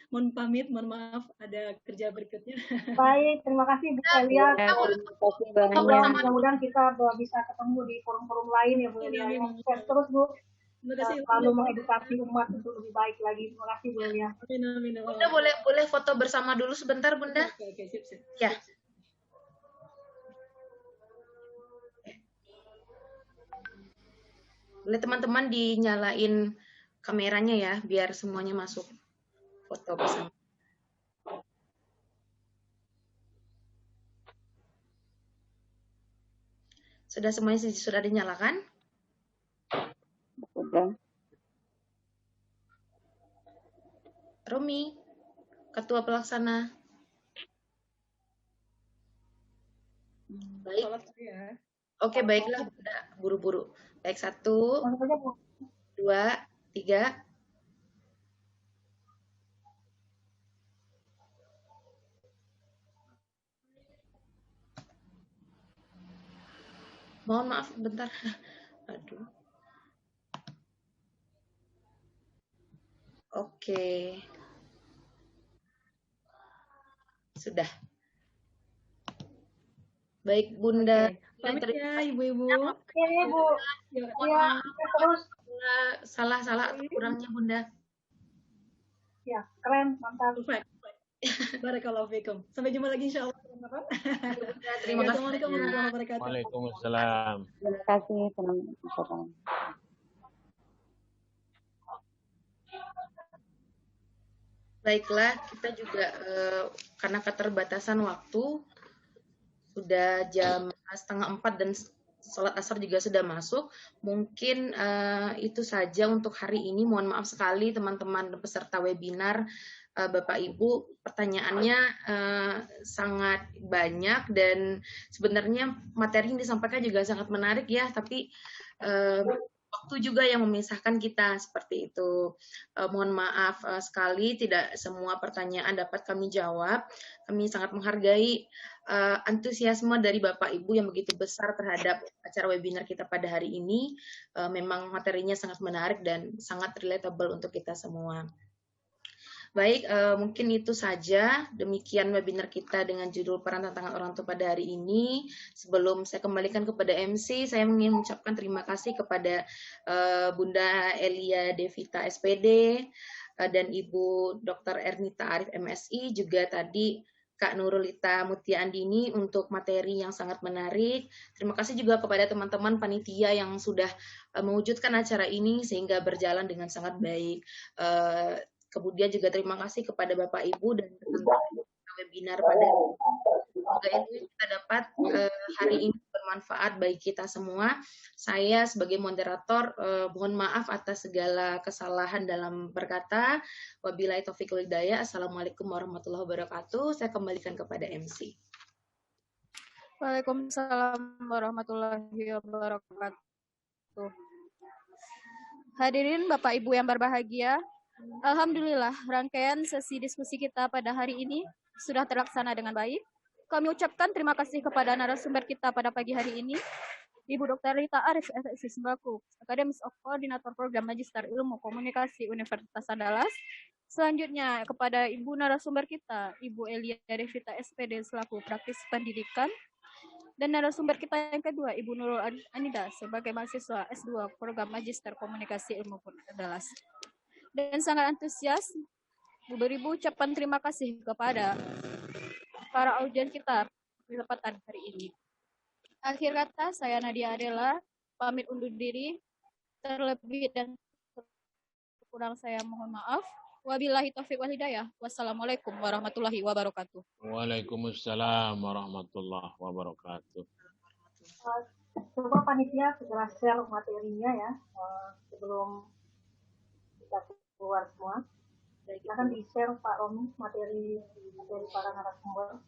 mohon pamit, mohon maaf, ada kerja berikutnya. Baik, terima kasih Bu Elia. Mudah-mudahan kita bisa ketemu di forum-forum lain ya Bu Elia. Sukses terus Bu. Selalu mengedukasi umat untuk lebih baik lagi. Terima kasih Bu Elia. Bunda boleh foto bersama dulu sebentar, Bunda? Oke, sip. Ya. Boleh teman-teman dinyalain kameranya ya, biar semuanya masuk foto bersama. Semuanya sudah dinyalakan? Sudah. Romi, Ketua Pelaksana. Baik. Oke, baiklah Bunda, buru-buru. Baik, 1, 2, 3. Mohon maaf bentar. Aduh. Oke. Sudah. Baik, Bunda. Pamit ya, Ibu-ibu. Iya, Bu. Iya, terus. Salah kurangnya, Bunda. Ya, keren, mantap. Perfect. Barakallahu fikum. Sampai jumpa lagi insyaallah. Terima kasih. Assalamualaikum warahmatullahi wabarakatuh. Waalaikumsalam. Terima kasih. Selamat. Baiklah, kita juga karena keterbatasan waktu, sudah jam 3:30 dan sholat asar juga sudah masuk. Mungkin itu saja untuk hari ini. Mohon maaf sekali teman-teman peserta webinar, Bapak Ibu, pertanyaannya sangat banyak dan sebenarnya materi yang disampaikan juga sangat menarik ya, tapi waktu juga yang memisahkan kita seperti itu. Mohon maaf sekali tidak semua pertanyaan dapat kami jawab. Kami sangat menghargai antusiasme dari Bapak Ibu yang begitu besar terhadap acara webinar kita pada hari ini. Memang materinya sangat menarik dan sangat relatable untuk kita semua. Baik, mungkin itu saja. Demikian webinar kita dengan judul Peran Tantangan Orang Tua pada hari ini. Sebelum saya kembalikan kepada MC, saya ingin mengucapkan terima kasih kepada Bunda Elia Devita SPD dan Ibu Dr. Ernita Arif MSI, juga tadi Kak Nurulita Mutia Andini untuk materi yang sangat menarik. Terima kasih juga kepada teman-teman panitia yang sudah mewujudkan acara ini sehingga berjalan dengan sangat baik. Kemudian juga terima kasih kepada Bapak Ibu dan webinar pada semoga itu kita dapat hari ini bermanfaat bagi kita semua. Saya sebagai moderator mohon maaf atas segala kesalahan dalam berkata. Wabillahi taufiq wal hidayah. Assalamualaikum warahmatullahi wabarakatuh. Saya kembalikan kepada MC. Waalaikumsalam warahmatullahi wabarakatuh. Hadirin Bapak Ibu yang berbahagia, alhamdulillah rangkaian sesi diskusi kita pada hari ini sudah terlaksana dengan baik. Kami ucapkan terima kasih kepada narasumber kita pada pagi hari ini, Ibu Dr. Rita Arif SSI selaku Akademis of Koordinator Program Magister Ilmu Komunikasi Universitas Andalas. Selanjutnya kepada Ibu narasumber kita, Ibu Elia Devita SPD selaku Praktisi Pendidikan. Dan narasumber kita yang kedua, Ibu Nurul Anida sebagai mahasiswa S2 Program Magister Komunikasi Ilmu Andalas. Dan sangat antusias beribu ucapan terima kasih kepada para audien kita kesempatan hari ini. Akhir kata, saya Nadia Adela pamit undur diri. Terlebih dan kurang saya mohon maaf. Wabillahi taufiq wal hidayah. Wassalamualaikum warahmatullahi wabarakatuh. Waalaikumsalam warahmatullahi wabarakatuh. Coba panitia segera share materinya ya sebelum kita keluar semua. Silakan di-share Pak Romi materi dari para narasumber.